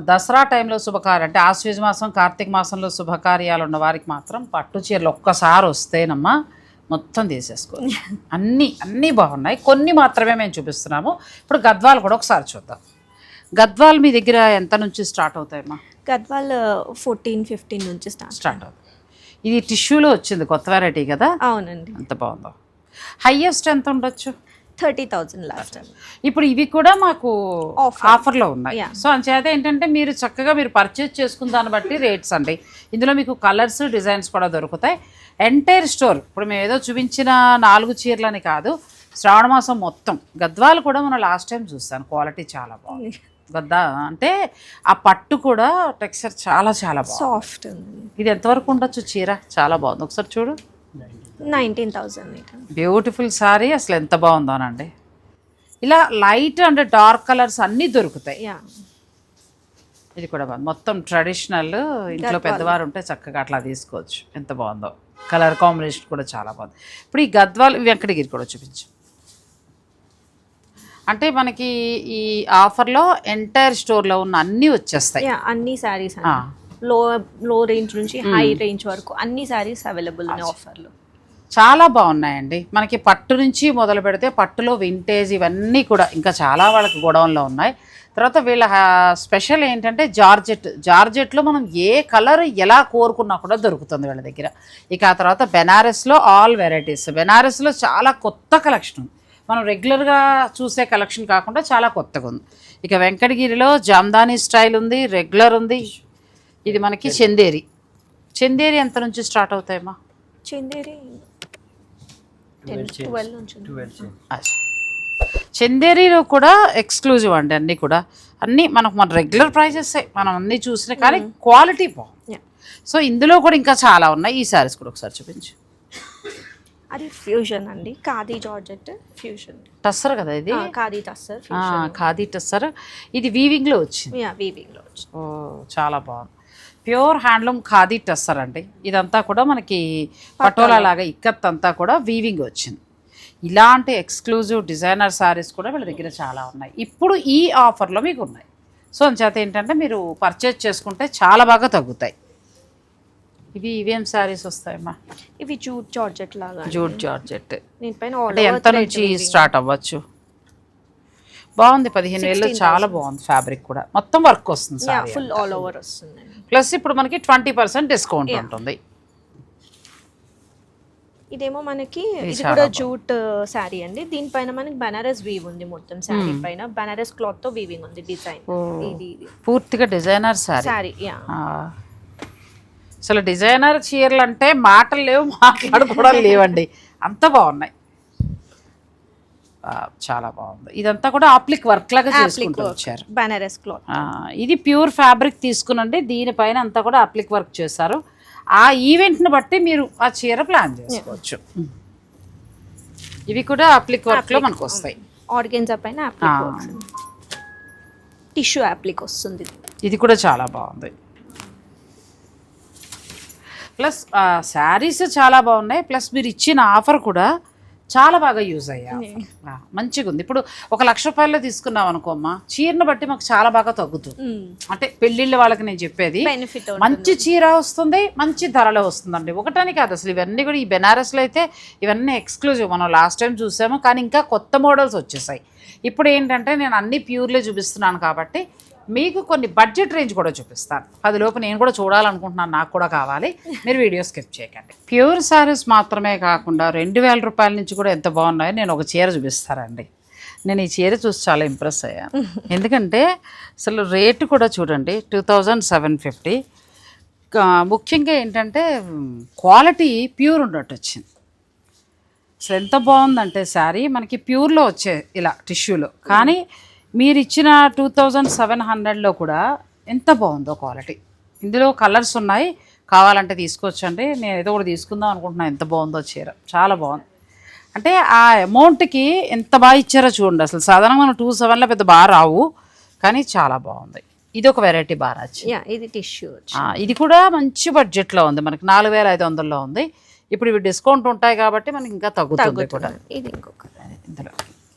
దసరా టైంలో శుభకార్యం అంటే ఆశ్వీజ మాసం కార్తీక మాసంలో శుభకార్యాలు ఉన్న వారికి మాత్రం పట్టు చీరలు ఒక్కసారి వస్తేనమ్మా మొత్తం తీసేసుకోవచ్చు. అన్నీ బాగున్నాయి, కొన్ని మాత్రమే మేము చూపిస్తున్నాము. ఇప్పుడు గద్వాలు కూడా ఒకసారి చూద్దాం. గద్వాలు మీ దగ్గర ఎంత నుంచి స్టార్ట్ అవుతాయమ్మా? గద్వాల్ 14-15 నుంచి స్టార్ట్ అవుతుంది. ఇది టిష్యూలో వచ్చింది, కొత్త వెరైటీ కదా? అవునండి. ఎంత బాగుందో. హైయెస్ట్ ఎంత ఉండొచ్చు? 30,000 లాస్ట్. ఇప్పుడు ఇవి కూడా మాకు ఆఫర్లో ఉన్నాయి. సో అంచేత ఏంటంటే మీరు చక్కగా మీరు పర్చేజ్ చేసుకున్న దాన్ని బట్టి రేట్స్ అండి. ఇందులో మీకు కలర్స్ డిజైన్స్ కూడా దొరుకుతాయి. ఎంటైర్ స్టోర్ ఇప్పుడు మేము ఏదో చూపించిన 4 చీరలని కాదు, శ్రావణ మాసం మొత్తం. గద్వాలు కూడా మనం లాస్ట్ టైం చూస్తాను, క్వాలిటీ చాలా బాగుంది. గద్దా అంటే ఆ పట్టు కూడా టెక్స్చర్ చాలా చాలా బాగుంది, సాఫ్ట్. ఇది ఎంతవరకు ఉండొచ్చు చీర? చాలా బాగుంది, ఒకసారి చూడు. 19,000. బ్యూటిఫుల్ సారీ, అసలు ఎంత బాగుందోనండి. ఇలా లైట్ అండ్ డార్క్ కలర్స్ అన్నీ దొరుకుతాయి. ఇది కూడా బాగుంది, మొత్తం ట్రెడిషనల్. ఇంట్లో పెద్దవారు ఉంటే చక్కగా అట్లా తీసుకోవచ్చు. ఎంత బాగుందో, కలర్ కాంబినేషన్ కూడా చాలా బాగుంది. ఇప్పుడు ఈ గద్వాల్ వెంకటగిరి కూడా చూపించు. అంటే మనకి ఈ ఆఫర్లో ఎంటైర్ స్టోర్లో ఉన్న అన్నీ వచ్చేస్తాయి. అన్ని శారీస్ లో రేంజ్ నుంచి హై రేంజ్ వరకు అన్ని శారీస్ అవైలబుల్ ఉన్నాయి ఆఫర్లో. చాలా బాగున్నాయండి. మనకి పట్టు నుంచి మొదలు పెడితే పట్టులో వింటేజ్ ఇవన్నీ కూడా ఇంకా చాలా వాళ్ళకి గోడౌన్లో ఉన్నాయి. తర్వాత వీళ్ళ స్పెషల్ ఏంటంటే జార్జెట్లో మనం ఏ కలర్ ఎలా కోరుకున్నా కూడా దొరుకుతుంది వీళ్ళ దగ్గర. ఇక ఆ తర్వాత బెనారస్లో ఆల్ వెరైటీస్. బెనారస్లో చాలా కొత్త కలెక్షన్ ఉంది, మనం రెగ్యులర్గా చూసే కలెక్షన్ కాకుండా చాలా కొత్తగా ఉంది. ఇక వెంకటగిరిలో జామ్దానీ స్టైల్ ఉంది, రెగ్యులర్ ఉంది. ఇది మనకి చందేరి ఎంత నుంచి స్టార్ట్ అవుతాయమ్మా? చందేరి 12 నుంచి. చందేరిలో కూడా ఎక్స్క్లూజివ్ అండి, అన్నీ కూడా అన్నీ మనకు మన రెగ్యులర్ ప్రైజెస్ మనం అన్నీ చూసినా కానీ క్వాలిటీ బాగుంది. సో ఇందులో కూడా ఇంకా చాలా ఉన్నాయి. ఈ సారీస్ కూడా ఒకసారి చూపించు. అది ఫ్యూజన్ అండి, ఖాదీ జార్జెట్ ఫ్యూజన్ టస్సర్ కదా ఇది? ఖాదీ టస్సర్. ఖాదీ టస్సర్. ఇది వీవింగ్లో వచ్చింది. వీవింగ్లో వచ్చింది. ఓ చాలా బాగుంది. ప్యూర్ హ్యాండ్లూమ్ ఖాదీ టస్సర్ అండి. ఇదంతా కూడా మనకి పటోలా లాగా ఇక్కత్ అంతా కూడా వీవింగ్ వచ్చింది. ఇలాంటి ఎక్స్క్లూజివ్ డిజైనర్ శారీస్ కూడా వీళ్ళ దగ్గర చాలా ఉన్నాయి. ఇప్పుడు ఈ ఆఫర్లో మీకు ఉన్నాయి. సో అంచేత ఏంటంటే మీరు పర్చేజ్ చేసుకుంటే చాలా బాగా తగ్గుతాయి. ఇవేం శారీస్ వస్తాయమ్మా? ఇవి జూట్ జార్జెట్ లాగా. జూట్ జార్జెట్ అంటే ఎంత నుంచి స్టార్ట్ అవ్వచ్చు? బాగుంది, 15,000 చాలా బాగుంది. ఫ్యాబ్రిక్ కూడా మొత్తం వర్క్ వస్తుంది, ఫుల్ ఆల్ ఓవర్ వస్తుంది. ప్లస్ ఇప్పుడు మనకి 20% డిస్కౌంట్ ఉంటుంది. ఇదేమో మనకి ఇది కూడా జూట్ శారీ అండి. దీనిపైన మనకి బనారస్ వీవ్ ఉంది, మొత్తం శారీ పైన బనారస్ క్లాత్ తో వీవింగ్ ఉంది డిజైన్. ఇది పూర్తిగా డిజైనర్ శారీ. యా, అసలు డిజైనర్ చీరలు అంటే మాటలు లేవు, మాట్లాడుకోవడం లేవండి, అంత బాగున్నాయి. చాలా బాగుంది. ఇదంతా కూడా ఆప్లిక్ వర్క్ లాగా చేసుకుంటూ వచ్చారు, బనారస్ క్లాత్. ఇది ప్యూర్ ఫ్యాబ్రిక్ తీసుకునండి, దీనిపైన అంతా కూడా ఆప్లిక్ వర్క్ చేశారు. ఆ ఈవెంట్ని బట్టి మీరు ఆ చీర ప్లాన్ చేసుకోవచ్చు. ఇవి కూడా ఆప్లిక్ వర్క్లో మనకు వస్తాయి. ఆర్గెన్జా పైన ఆప్లిక్ వర్క్, టిష్యూ ఆప్లిక్ వస్తుంది. ఇది కూడా చాలా బాగుంది. ప్లస్ శారీస్ చాలా బాగున్నాయి. ప్లస్ మీరు ఇచ్చిన ఆఫర్ కూడా చాలా బాగా యూజ్ అయ్యా, మంచిగా ఉంది. ఇప్పుడు 1,00,000 రూపాయల్లో తీసుకున్నాం అనుకోమ్మా, చీరను బట్టి మాకు చాలా బాగా తగ్గుతుంది. అంటే పెళ్ళిళ్ళ వాళ్ళకి నేను చెప్పేది, మంచి చీర వస్తుంది, మంచి ధరలో వస్తుందండి. ఒకటని కాదు అసలు ఇవన్నీ కూడా. ఈ బెనారస్లో అయితే ఇవన్నీ ఎక్స్క్లూజివ్, మనం లాస్ట్ టైం చూసాము, కానీ ఇంకా కొత్త మోడల్స్ వచ్చేసాయి. ఇప్పుడు ఏంటంటే నేను అన్నీ ప్యూర్లే చూపిస్తున్నాను కాబట్టి మీకు కొన్ని బడ్జెట్ రేంజ్ కూడా చూపిస్తాను. 10 లోపు నేను కూడా చూడాలనుకుంటున్నాను, నాకు కూడా కావాలి. మీరు వీడియో స్కిప్ చేయకండి. ప్యూర్ శారీస్ మాత్రమే కాకుండా 2,000 రూపాయల నుంచి కూడా ఎంత బాగున్నాయో నేను ఒక చీర చూపిస్తానండి. నేను ఈ చీర చూసి చాలా ఇంప్రెస్ అయ్యాను. ఎందుకంటే అసలు రేటు కూడా చూడండి, 2,750. ముఖ్యంగా ఏంటంటే క్వాలిటీ ప్యూర్ ఉన్నట్టు వచ్చింది. అసలు ఎంత బాగుందంటే శారీ మనకి ప్యూర్లో వచ్చే ఇలా టిష్యూలో, కానీ మీరు ఇచ్చిన 2,700లో కూడా ఎంత బాగుందో క్వాలిటీ. ఇందులో కలర్స్ ఉన్నాయి, కావాలంటే తీసుకోవచ్చండి. నేను ఏదో కూడా తీసుకుందాం అనుకుంటున్నాను. ఎంత బాగుందో చీర, చాలా బాగుంది. అంటే ఆ అమౌంట్కి ఎంత బాగా ఇచ్చారో చూడండి. అసలు సాధారణంగా మనం 2,700 పెద్ద బాగా రావు, కానీ చాలా బాగుంది. ఇది ఒక వెరైటీ బాగా నచ్చింది. ఇది టిష్యూ. ఇది కూడా మంచి బడ్జెట్లో ఉంది, మనకి 4,500లో ఉంది. ఇప్పుడు ఇవి డిస్కౌంట్ ఉంటాయి కాబట్టి మనకి ఇంకా తగ్గుతుంది కూడా. ఇది ఇంకొక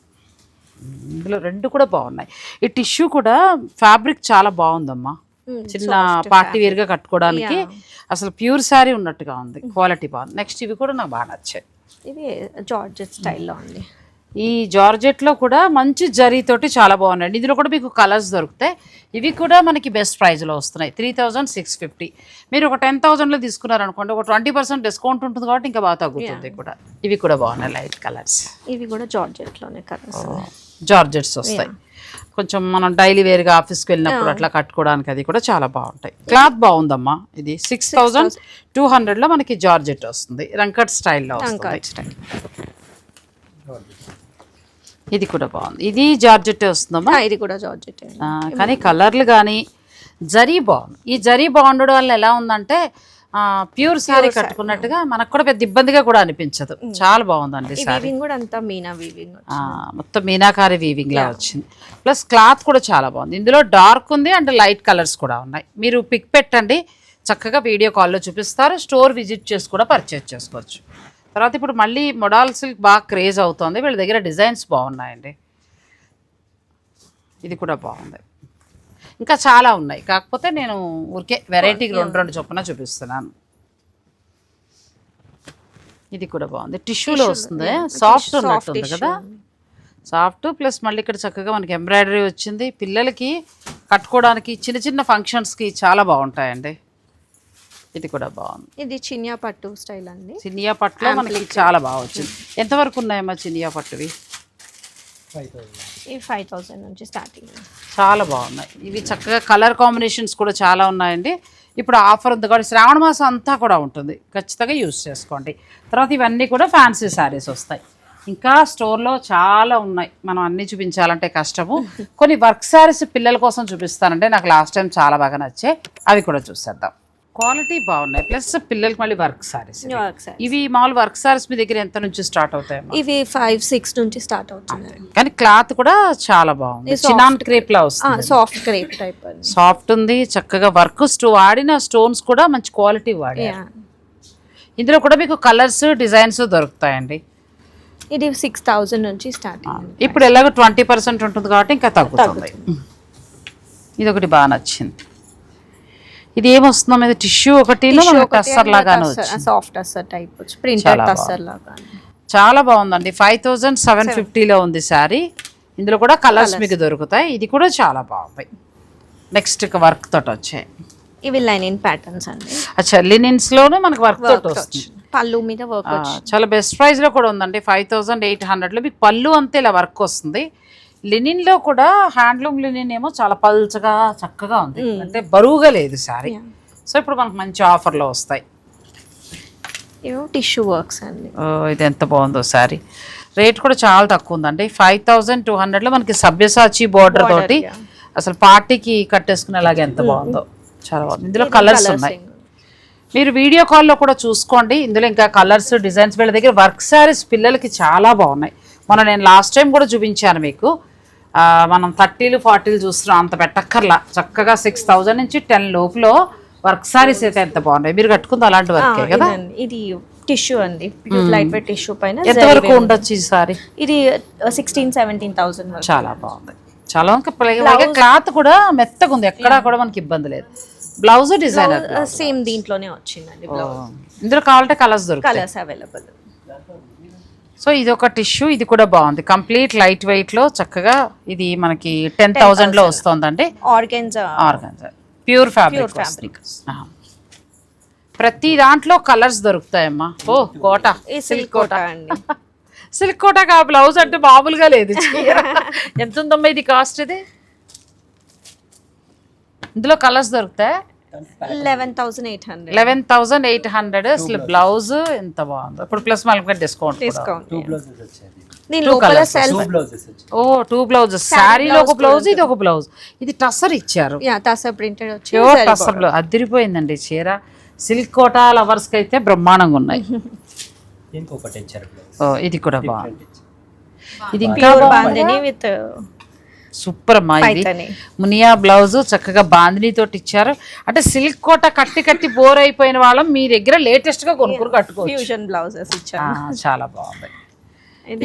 ఇందులో రెండు కూడా బాగున్నాయి. ఈ టిష్యూ కూడా ఫ్యాబ్రిక్ చాలా బాగుందమ్మా, చిన్న పార్టీ వేర్గా కట్టుకోవడానికి అసలు ప్యూర్ శారీ ఉన్నట్టుగా ఉంది, క్వాలిటీ బాగుంది. నెక్స్ట్ ఇవి కూడా నాకు బాగా నచ్చాయి. ఇది జార్జెట్ స్టైల్లో ఉంది. ఈ జార్జెట్లో కూడా మంచి జరీతోటి చాలా బాగున్నాయి. ఇందులో కూడా మీకు కలర్స్ దొరుకుతాయి. ఇవి కూడా మనకి బెస్ట్ ప్రైస్లో వస్తున్నాయి, 3,650. మీరు ఒక 10,000లో తీసుకున్నారనుకోండి, ఒక 20% డిస్కౌంట్ ఉంటుంది కాబట్టి ఇంకా బాగా తగ్గుతుంది కూడా. ఇవి కూడా బాగున్నాయి లైట్ కలర్స్. ఇవి కూడా జార్జెట్లోనే కలర్స్, జార్జెట్స్ వస్తాయి. కొంచెం మనం డైలీ వేర్గా ఆఫీస్కి వెళ్ళినప్పుడు అట్లా కట్టుకోవడానికి అది కూడా చాలా బాగుంటాయి. క్లాత్ బాగుందమ్మా. ఇది 6,200లో మనకి జార్జెట్ వస్తుంది, రంకట్ స్టైల్లో వస్తుంది. ఇది కూడా బాగుంది. ఇది జార్జెట్ వస్తుందమ్మా. ఇది కూడా జార్జెట్, కానీ కలర్లు కానీ జరీ బాగుంది. ఈ జరీ బాగుండడం వల్ల ఎలా ఉందంటే ప్యూర్ శారీ కట్టుకున్నట్టుగా మనకు కూడా పెద్ద ఇబ్బందిగా కూడా అనిపించదు. చాలా బాగుందండి శారీ. మొత్తం మీనాకారి వీవింగ్ లా వచ్చింది. ప్లస్ క్లాత్ కూడా చాలా బాగుంది. ఇందులో డార్క్ ఉంది అండ్ లైట్ కలర్స్ కూడా ఉన్నాయి. మీరు పిక్ పెట్టండి, చక్కగా వీడియో కాల్లో చూపిస్తారు. స్టోర్ విజిట్ చేసి కూడా పర్చేజ్ చేసుకోవచ్చు. తర్వాత ఇప్పుడు మళ్ళీ మొడాల్ సిల్క్ బాగా క్రేజ్ అవుతుంది, వీళ్ళ దగ్గర డిజైన్స్ బాగున్నాయండి. ఇది కూడా బాగుంది. ఇంకా చాలా ఉన్నాయి, కాకపోతే నేను ఊరికే వెరైటీకి రెండు చొప్పున చూపిస్తున్నాను. ఇది కూడా బాగుంది, టిష్యూలో వస్తుంది, సాఫ్ట్ ఉన్నట్టుంది కదా, సాఫ్ట్. ప్లస్ మళ్ళీ ఇక్కడ చక్కగా మనకి ఎంబ్రాయిడరీ వచ్చింది. పిల్లలకి కట్టుకోవడానికి చిన్న చిన్న ఫంక్షన్స్కి చాలా బాగుంటాయండి. ఇది కూడా బాగుంది. ఇది చినియా పట్టు స్టైల్ అండి. చినియా పట్టులో మనకి చాలా బాగా వచ్చింది. ఎంతవరకు ఉన్నాయమ్మా చినియా పట్టువి? 5,000 నుంచి స్టార్టింగ్. చాలా బాగున్నాయి ఇవి. చక్కగా కలర్ కాంబినేషన్స్ కూడా చాలా ఉన్నాయండి. ఇప్పుడు ఆఫర్ ఉంది కాబట్టి శ్రావణ మాసం అంతా కూడా ఉంటుంది, ఖచ్చితంగా యూజ్ చేసుకోండి. తర్వాత ఇవన్నీ కూడా ఫ్యాన్సీ శారీస్ వస్తాయి. ఇంకా స్టోర్లో చాలా ఉన్నాయి, మనం అన్నీ చూపించాలంటే కష్టము. కొన్ని వర్క్ శారీస్ పిల్లల కోసం చూపిస్తానంటే నాకు లాస్ట్ టైం చాలా బాగా నచ్చాయి, అవి కూడా చూసేద్దాం. క్వాలిటీ బాగున్నాయి, ప్లస్ పిల్లలకి మళ్ళీ వర్క్ సారీస్. ఇవి మామూలు వర్క్ సారీస్ మీ దగ్గర ఎంత నుంచి స్టార్ట్ అవుతాయి? ఇవి 5-6 నుంచి స్టార్ట్ అవుతుంది. కానీ క్లాత్ కూడా చాలా బాగుంది, చినాన్ క్రేప్ లా వస్తుంది, సాఫ్ట్ క్రేప్ టైప్, సాఫ్ట్ ఉంది. చక్కగా వర్క్ వాడిన స్టోన్స్ కూడా మంచి క్వాలిటీ వాడారు. ఇందులో కూడా మీకు కలర్స్ డిజైన్స్ దొరుకుతాయండి. ఇది 6,000 నుంచి స్టార్ట్. ఇప్పుడు ఎలాగో 20% ఉంటుంది కాబట్టి ఇంకా తగ్గుతుంది. ఇది ఒకటి బాగా నచ్చింది. ఇది ఏమొస్తుందో మీద టిష్యూ ఒకటి టస్సర్ లాగానే soft tussar type printed tussar లాగా చాలా బాగుందండి. 5,750లో ఉంది శారీ. ఇందులో కూడా కలర్స్ మీకు దొరుకుతాయి. ఇది కూడా చాలా బాగుంది. నెక్స్ట్ వర్క్ తోటి వచ్చాయి. ఇవి లైనిన్ ప్యాటర్న్స్ అండి. అచ్చా, లినిన్స్ లోను మనకు వర్క్ తోటి వస్తుంది, పళ్ళు మీద వర్క్. చాలా బెస్ట్ ప్రైస్ లో కూడా ఉందండి. 5,800లో మీకు పళ్ళు అంతే ఇలా వర్క్ వస్తుంది. లినిన్లో కూడా హ్యాండ్లూమ్ లినిన్ ఏమో చాలా పల్చగా చక్కగా ఉంది, అంటే బరువుగా లేదు శారీ. సో ఇప్పుడు మనకు మంచి ఆఫర్లో వస్తాయి. టిష్యూ వర్క్స్ అండి. ఇది ఎంత బాగుందో శారీ. రేట్ కూడా చాలా తక్కువ ఉందండి. 5,200లో మనకి సభ్యసాచి బోర్డర్ తోటి అసలు పార్టీకి కట్టేసుకునేలాగా ఎంత బాగుందో, చాలా బాగుంది. ఇందులో కలర్స్ ఉన్నాయి, మీరు వీడియో కాల్లో కూడా చూసుకోండి. ఇందులో ఇంకా కలర్స్ డిజైన్స్ వీళ్ళ దగ్గర వర్క్ శారీస్ పిల్లలకి చాలా బాగున్నాయి. నేను లాస్ట్ టైం కూడా చూపించాను మీకు. మనం 30లు 40లు చూస్తున్నాం, అంత పెట్టక్కర్లా. చక్కగా 6,000 నుంచి 10 లోపులో వర్క్ సారీస్ అయితే ఎంత బాగున్నాయి. మీరు కట్టుకుంది అలాంటి వర్కే కదా. ఇది టిష్యూ అండి, లైట్ వెయిట్ టిష్యూ పైన. ఎంత వరకు ఉండొచ్చు ఈ సారీ? ఇది 16,000-17,000. చాలా బాగుంది, చాలా. క్లాత్ కూడా మెత్తగా ఉంది, ఎక్కడా కూడా మనకి ఇబ్బంది లేదు. బ్లౌజ్ డిజైనర్ సేమ్ దీంట్లోనే వచ్చిందండి. ఇందులో కావాలంటే కలర్స్ దొరుకుతాయి, కలర్స్ అవైలబుల్. సో ఇది ఒక టిష్యూ, ఇది కూడా బాగుంది. కంప్లీట్ లైట్ వెయిట్ లో చక్కగా ఇది మనకి 10,000లో వస్తుందండి. Organza pure fabric. ప్రతి దాంట్లో కలర్స్ దొరుకుతాయమ్మా. ఓ కోట, సిల్క్ కోట అండి. సిల్క్ కోట కా బ్లౌజ్ అంటే మామూలుగా లేదు. ఎంత ఉందమ్మా ఇది కాస్ట్? ఇది ఇందులో కలర్స్ దొరుకుతాయి. 11,800. అసలు బ్లౌజ్ ఎంత బాగుందో. ఇప్పుడు ప్లస్ మళ్ళీ డిస్కౌంట్. 2 బ్లౌజెస్, శారీలో ఒక బ్లౌజ్, ఇది ఒక బ్లౌజ్. ఇది టస్సర్ ఇచ్చారు, టస్సర్ అదిరిపోయిందండి చీర. సిల్క్ కోట లవర్స్ కి అయితే బ్రహ్మాండంగా ఉన్నాయి. దీనికి ఒక టెన్చర్ ఓ ఇది కూడా బాగుంది. ఇది ఇంకా ప్యూర్ బాగుంది. బాందని విత్ సూపర్ అమ్మా. ఇది పైతని. మునియా బ్లౌజ్ చక్కగా బాందిని తోటి ఇచ్చారు. అంటే సిల్క్ కోట కట్టి కట్టి బోర్ అయిపోయిన వాళ్ళం మీ దగ్గర లేటెస్ట్ గా కొనుక్కుని కట్టుకోవచ్చు. ఫ్యూజన్ బ్లౌజెస్ ఇచ్చాను. చాలా బాగుంది.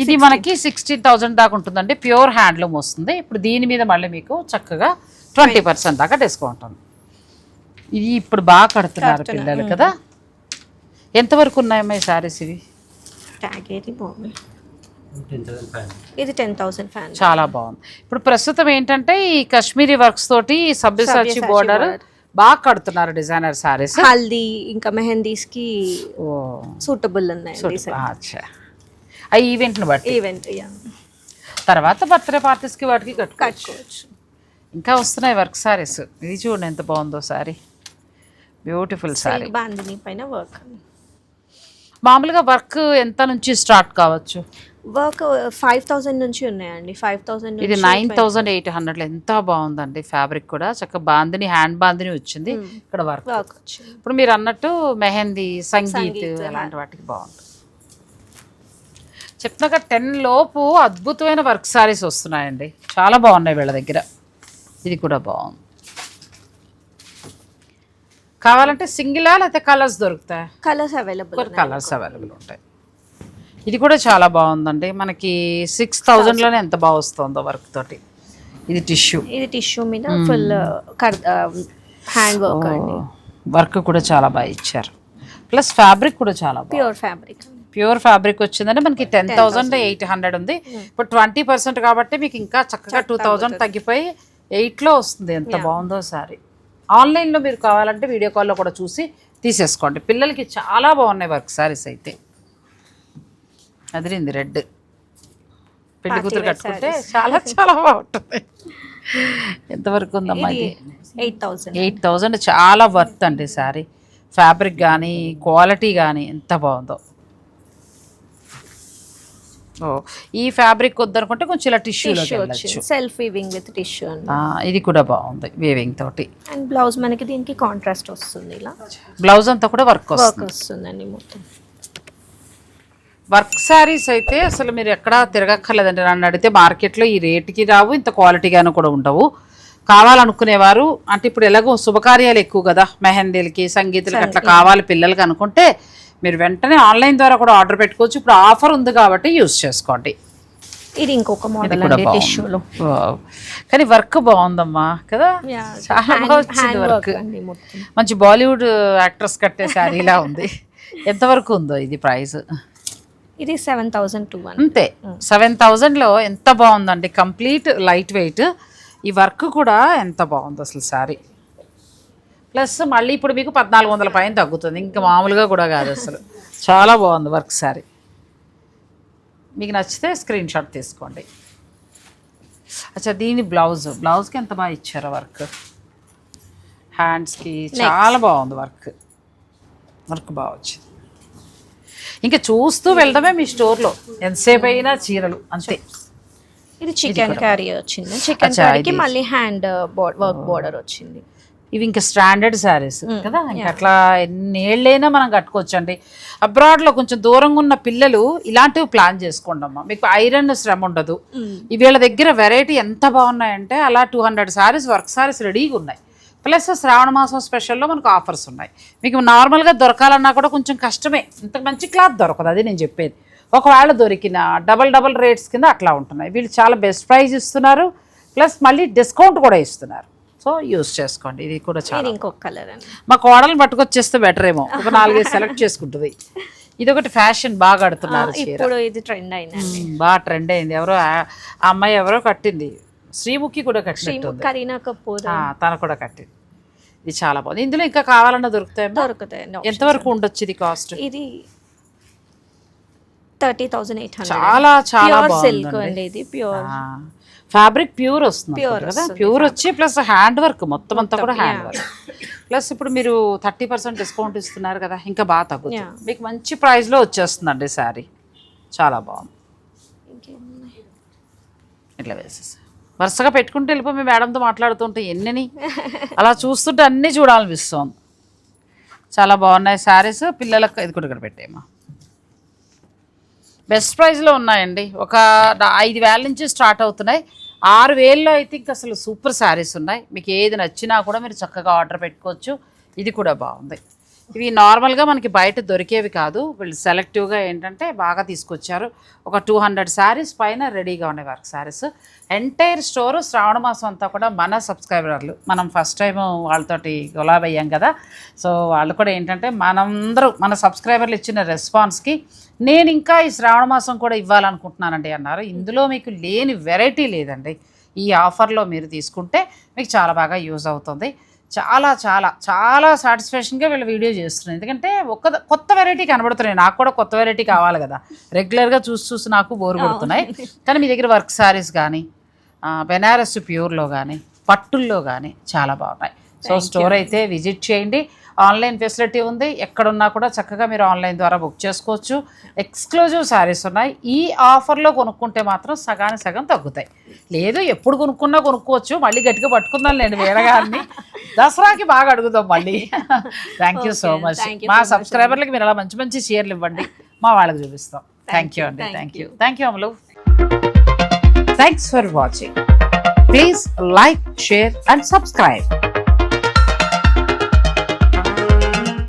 ఇది మనకి 16,000 దాకా ఉంటుందండి. ప్యూర్ హ్యాండ్లూమ్ వస్తుంది. ఇప్పుడు దీని మీద మళ్ళీ మీకు చక్కగా 20% దాకా డిస్కౌంట్ ఉంది. ఇది ఇప్పుడు బాగా కడుతున్నారు పిల్లలు కదా. ఎంతవరకు ఉన్నాయమ్మా ఈ శారీస్? ఇవి ట్యాగ్ ఏది బాగుంది. 10,500. ఇది 10,000 ఫ్యాన్. చాలా బాగుంది. ఇప్పుడు ప్రస్తుతం ఏంటంటే ఈ కాశ్మీరీ వర్క్స్ తోటి సబ్యసాచి బోర్డర్ బాగా కడుతున్నారు డిజైనర్ శారీస్. హల్దీ ఇంకా మెహందీస్ కి సూటబుల్ ఉన్నాయి. అచ్చా, ఆ ఈవెంట్ని బట్టి ఈవెంట్ తర్వాత బర్త్డే పార్టీస్కి వాటికి కట్టుకోవచ్చు. ఇంకా వస్తున్నాయి వర్క్ శారీస్. ఇది చూడండి ఎంత బాగుందో శారీ, బ్యూటిఫుల్ శారీ. బాందిని పైన వర్క్. మామూలుగా వర్క్ ఎంత నుంచి స్టార్ట్ కావచ్చు? వర్క్ 5,000 నుంచి ఉన్నాయండి. 5,000. ఇది 9,800. ఎంత బాగుందండి. ఫ్యాబ్రిక్ కూడా చక్కగా బాందిని, హ్యాండ్ బాందిని వచ్చింది. ఇక్కడ వర్క్ వచ్చింది. ఇప్పుడు మీరు అన్నట్టు మెహందీ, సంగీత్ అలాంటి వాటికి బాగుంటుంది. చెప్తున్నాక 10 లోపు అద్భుతమైన వర్క్ శారీస్ వస్తున్నాయండి. చాలా బాగున్నాయి వీళ్ళ దగ్గర. ఇది కూడా బాగుంది. కావాలంటే సింగిలా లేకపోతే కలర్స్ దొరుకుతాయి? Colours available. కలర్స్ అవైలబుల్ ఉంటాయి. ఇది కూడా చాలా బాగుందండి. మనకి 6,000లోనే ఎంత బాగా వస్తుందో వర్క్ తోటి. ఇది టిష్యూ. ఇది టిష్యూ మీద ఫుల్ హ్యాండ్ వర్క్ అండి. వర్క్ కూడా చాలా బాగా ఇచ్చారు. ప్లస్ ఫ్యాబ్రిక్ కూడా చాలా బాగుంది. Pure fabric. ప్యూర్ ఫ్యాబ్రిక్ వచ్చిందంటే మనకి 10,800 ఉంది. ఇప్పుడు 20% కాబట్టి మీకు ఇంకా చక్కగా 2,000 తగ్గిపోయి 8లో వస్తుంది. ఎంత బాగుందో సారీ. ఆన్లైన్లో మీరు కావాలంటే వీడియో కాల్లో కూడా చూసి తీసేసుకోండి. పిల్లలకి చాలా బాగున్నాయి వర్క్ సారీస్ అయితే. అదిరింది రెడ్. పెళ్లి కూతురు కట్టుకుంటే చాలా చాలా బాగుంటుంది. ఎంతవరకు ఉందమ్మా ఇది? 8,000. చాలా వర్త్ అండి సారీ. ఫ్యాబ్రిక్ కానీ క్వాలిటీ కానీ ఎంత బాగుందో. ఈ ఫ్యాబ్రిక్ వద్దనుకుంటే కొంచెం ఇలా టిష్యూలో సెల్ఫ్ వీవింగ్ విత్ టిష్యూ. ఇది కూడా బాగుంది వీవింగ్ తోటి. అండ్ బ్లౌజ్ మనకి దీనికి కాంట్రాస్ట్ వస్తుంది. ఇలా బ్లౌజ్ అంతా కూడా వర్క్ వస్తుందండి మొత్తం. వర్క్ శారీస్ అయితే అసలు మీరు ఎక్కడా తిరగక్కర్లేదండి. నన్ను అడిగితే మార్కెట్లో ఈ రేటుకి రావు, ఇంత క్వాలిటీగాను కూడా ఉండవు. కావాలనుకునేవారు అంటే ఇప్పుడు ఎలాగో శుభకార్యాలు ఎక్కువ కదా, మెహందీలకి, సంగీతాలకి అట్లా కావాలి పిల్లలకి అనుకుంటే మీరు వెంటనే ఆన్లైన్ ద్వారా కూడా ఆర్డర్ పెట్టుకోవచ్చు. ఇప్పుడు ఆఫర్ ఉంది కాబట్టి యూజ్ చేసుకోండి. ఇది ఇంకొక మోడల్ అండి టిష్యూలో. కానీ వర్క్ బాగుందమ్మా కదా, చాలా బాగా వచ్చింది వర్క్. మంచి బాలీవుడ్ యాక్ట్రెస్ కట్టే శారీలా ఉంది. ఎంతవరకు ఉందో ఇది ప్రైస్? ఇది 7,200 అంతే. 7,000లో ఎంత బాగుందండి. Complete light weight. ఈ వర్క్ కూడా ఎంత బాగుంది అసలు శారీ. ప్లస్ మళ్ళీ ఇప్పుడు మీకు 1,400 పైన తగ్గుతుంది. ఇంకా మామూలుగా కూడా కాదు అసలు. చాలా బాగుంది వర్క్ శారీ. మీకు నచ్చితే స్క్రీన్ షాట్ తీసుకోండి. అచ్చా, దీని బ్లౌజ్కి ఎంత బాగా ఇచ్చారో వర్క్. హ్యాండ్స్కి చాలా బాగుంది వర్క్ బాగా వచ్చింది. ఇంకా చూస్తూ వెళ్దామే మీ స్టోర్లో ఎంతసేపు అయినా చీరలు అంతే. ఇది చికెన్ కర్రీ వచ్చింది. చికెన్ కర్రీకి మళ్ళీ హ్యాండ్ వర్క్ బోర్డర్ వచ్చింది. ఇవి ఇంకా స్టాండర్డ్ శారీస్ కదా, ఇంకా అట్లా ఎన్నేళ్ళైనా మనం కట్టుకోవచ్చు అండి. అబ్రాడ్లో కొంచెం దూరంగా ఉన్న పిల్లలు ఇలాంటివి ప్లాన్ చేసుకోండి అమ్మా, మీకు ఐరన్ శ్రమ ఉండదు. వీళ్ళ దగ్గర వెరైటీ ఎంత బాగున్నాయంటే అలా 200 శారీస్ వర్క్ శారీస్ రెడీగా ఉన్నాయి. ప్లస్ శ్రావణ మాసం స్పెషల్లో మనకు ఆఫర్స్ ఉన్నాయి. మీకు నార్మల్గా దొరకాలన్నా కూడా కొంచెం కష్టమే, ఇంత మంచి క్లాత్ దొరకదు. అది నేను చెప్పేది. ఒకవేళ దొరికిన డబల్ రేట్స్ కింద అట్లా ఉంటున్నాయి. వీళ్ళు చాలా బెస్ట్ ప్రైస్ ఇస్తున్నారు, ప్లస్ మళ్ళీ డిస్కౌంట్ కూడా ఇస్తున్నారు. సో యూస్ చేసుకోండి. ఇది కూడా చాలా ఇంకొక కలర్ అండి. మా కోడలు పట్టుకొచ్చేస్తే బెటర్ ఏమో, ఒక 4-5 సెలెక్ట్ చేసుకుంటుంది. ఇది ఒకటి ఫ్యాషన్ బాగా కడుతున్నారు. ఇప్పుడు ఇది ట్రెండ్ అయింది, బాగా ట్రెండ్ అయింది. ఎవరో ఆ అమ్మాయి ఎవరో కట్టింది, శ్రీముఖి కూడా కట్టినట్టు, కరీనా కపూర్ తను కూడా కట్టింది. ఇది చాలా బాగుంది. ఇందులో ఇంకా కావాలన్నా దొరుకుతాయి. ఎంతవరకు ఉండొచ్చు ఇది కాస్ట్? ఇది 30,800. చాలా చాలా సిల్క్ అండి. ఇది ప్యూర్ ఫ్యాబ్రిక్, ప్యూర్ వస్తుంది కదా. ప్యూర్ వచ్చి ప్లస్ హ్యాండ్ వర్క్ మొత్తం అంతా కూడా హ్యాండ్ వర్క్. ప్లస్ ఇప్పుడు మీరు 30% డిస్కౌంట్ ఇస్తున్నారు కదా, ఇంకా బాగా తగ్గుతుంది. మీకు మంచి ప్రైస్లో వచ్చేస్తుందండి శారీ. చాలా బాగుంది. ఇట్లా వేసేసి వరుసగా పెట్టుకుంటే వెళ్ళిపో. మీ మేడంతో మాట్లాడుతుంటే ఎన్ని అలా చూస్తుంటే అన్నీ చూడాలనిపిస్తుంది. చాలా బాగున్నాయి శారీస్. పిల్లలకు ఇది కూడా ఇక్కడ పెట్టేయమ్మా. బెస్ట్ ప్రైస్లో ఉన్నాయండి. ఒక 5,000 నుంచి స్టార్ట్ అవుతున్నాయి. 6,000లో అయితే ఇంకా అసలు సూపర్ శారీస్ ఉన్నాయి. మీకు ఏది నచ్చినా కూడా మీరు చక్కగా ఆర్డర్ పెట్టుకోవచ్చు. ఇది కూడా బాగుంది. ఇవి నార్మల్గా మనకి బయట దొరికేవి కాదు, వీళ్ళు సెలెక్టివ్గా ఏంటంటే బాగా తీసుకొచ్చారు. ఒక 200 శారీస్ పైన రెడీగా ఉన్నాయి వర్క్ శారీస్. ఎంటైర్ స్టోరు శ్రావణ మాసం అంతా కూడా మన సబ్స్క్రైబర్లు, మనం ఫస్ట్ టైం వాళ్ళతోటి గులాబ్ అయ్యాం కదా, సో వాళ్ళు కూడా ఏంటంటే మనందరూ మన సబ్స్క్రైబర్లు ఇచ్చిన రెస్పాన్స్కి నేను ఇంకా ఈ శ్రావణ మాసం కూడా ఇవ్వాలనుకుంటున్నానండి అన్నారు. ఇందులో మీకు లేని వెరైటీ లేదండి. ఈ ఆఫర్లో మీరు తీసుకుంటే మీకు చాలా బాగా యూజ్ అవుతుంది. చాలా చాలా చాలా సాటిస్ఫాక్షన్గా వీళ్ళు వీడియో చేస్తున్నాయి. ఎందుకంటే కొత్త వెరైటీ కనబడుతున్నాయి. నాకు కూడా కొత్త వెరైటీ కావాలి కదా, రెగ్యులర్గా చూసి నాకు బోర్ కొడుతున్నాయి. కానీ మీ దగ్గర వర్క్ శారీస్ కానీ బెనారస్ ప్యూర్లో కానీ పట్టుల్లో కానీ చాలా బాగున్నాయి. సో స్టోర్ అయితే విజిట్ చేయండి. ఆన్లైన్ ఫెసిలిటీ ఉంది. ఎక్కడున్నా కూడా చక్కగా మీరు ఆన్లైన్ ద్వారా బుక్ చేసుకోవచ్చు. ఎక్స్క్లూజివ్ శారీస్ ఉన్నాయి. ఈ ఆఫర్లో కొనుక్కుంటే మాత్రం సగానికి సగం తగ్గుతాయి. లేదు ఎప్పుడు కొనుక్కున్నా కొనుక్కోవచ్చు. మళ్ళీ గట్టిగా పట్టుకుందాం లేండి వేరగాన్ని, దసరాకి బాగా అడుగుదాం మళ్ళీ. Thank you so much. మా సబ్స్క్రైబర్లకి మీరు అలా మంచి మంచి షేర్లు ఇవ్వండి, మా వాళ్ళకి చూపిస్తాం. థ్యాంక్ యూ అండి. థ్యాంక్ యూ అమలు. Thanks for watching. Please like, share and subscribe.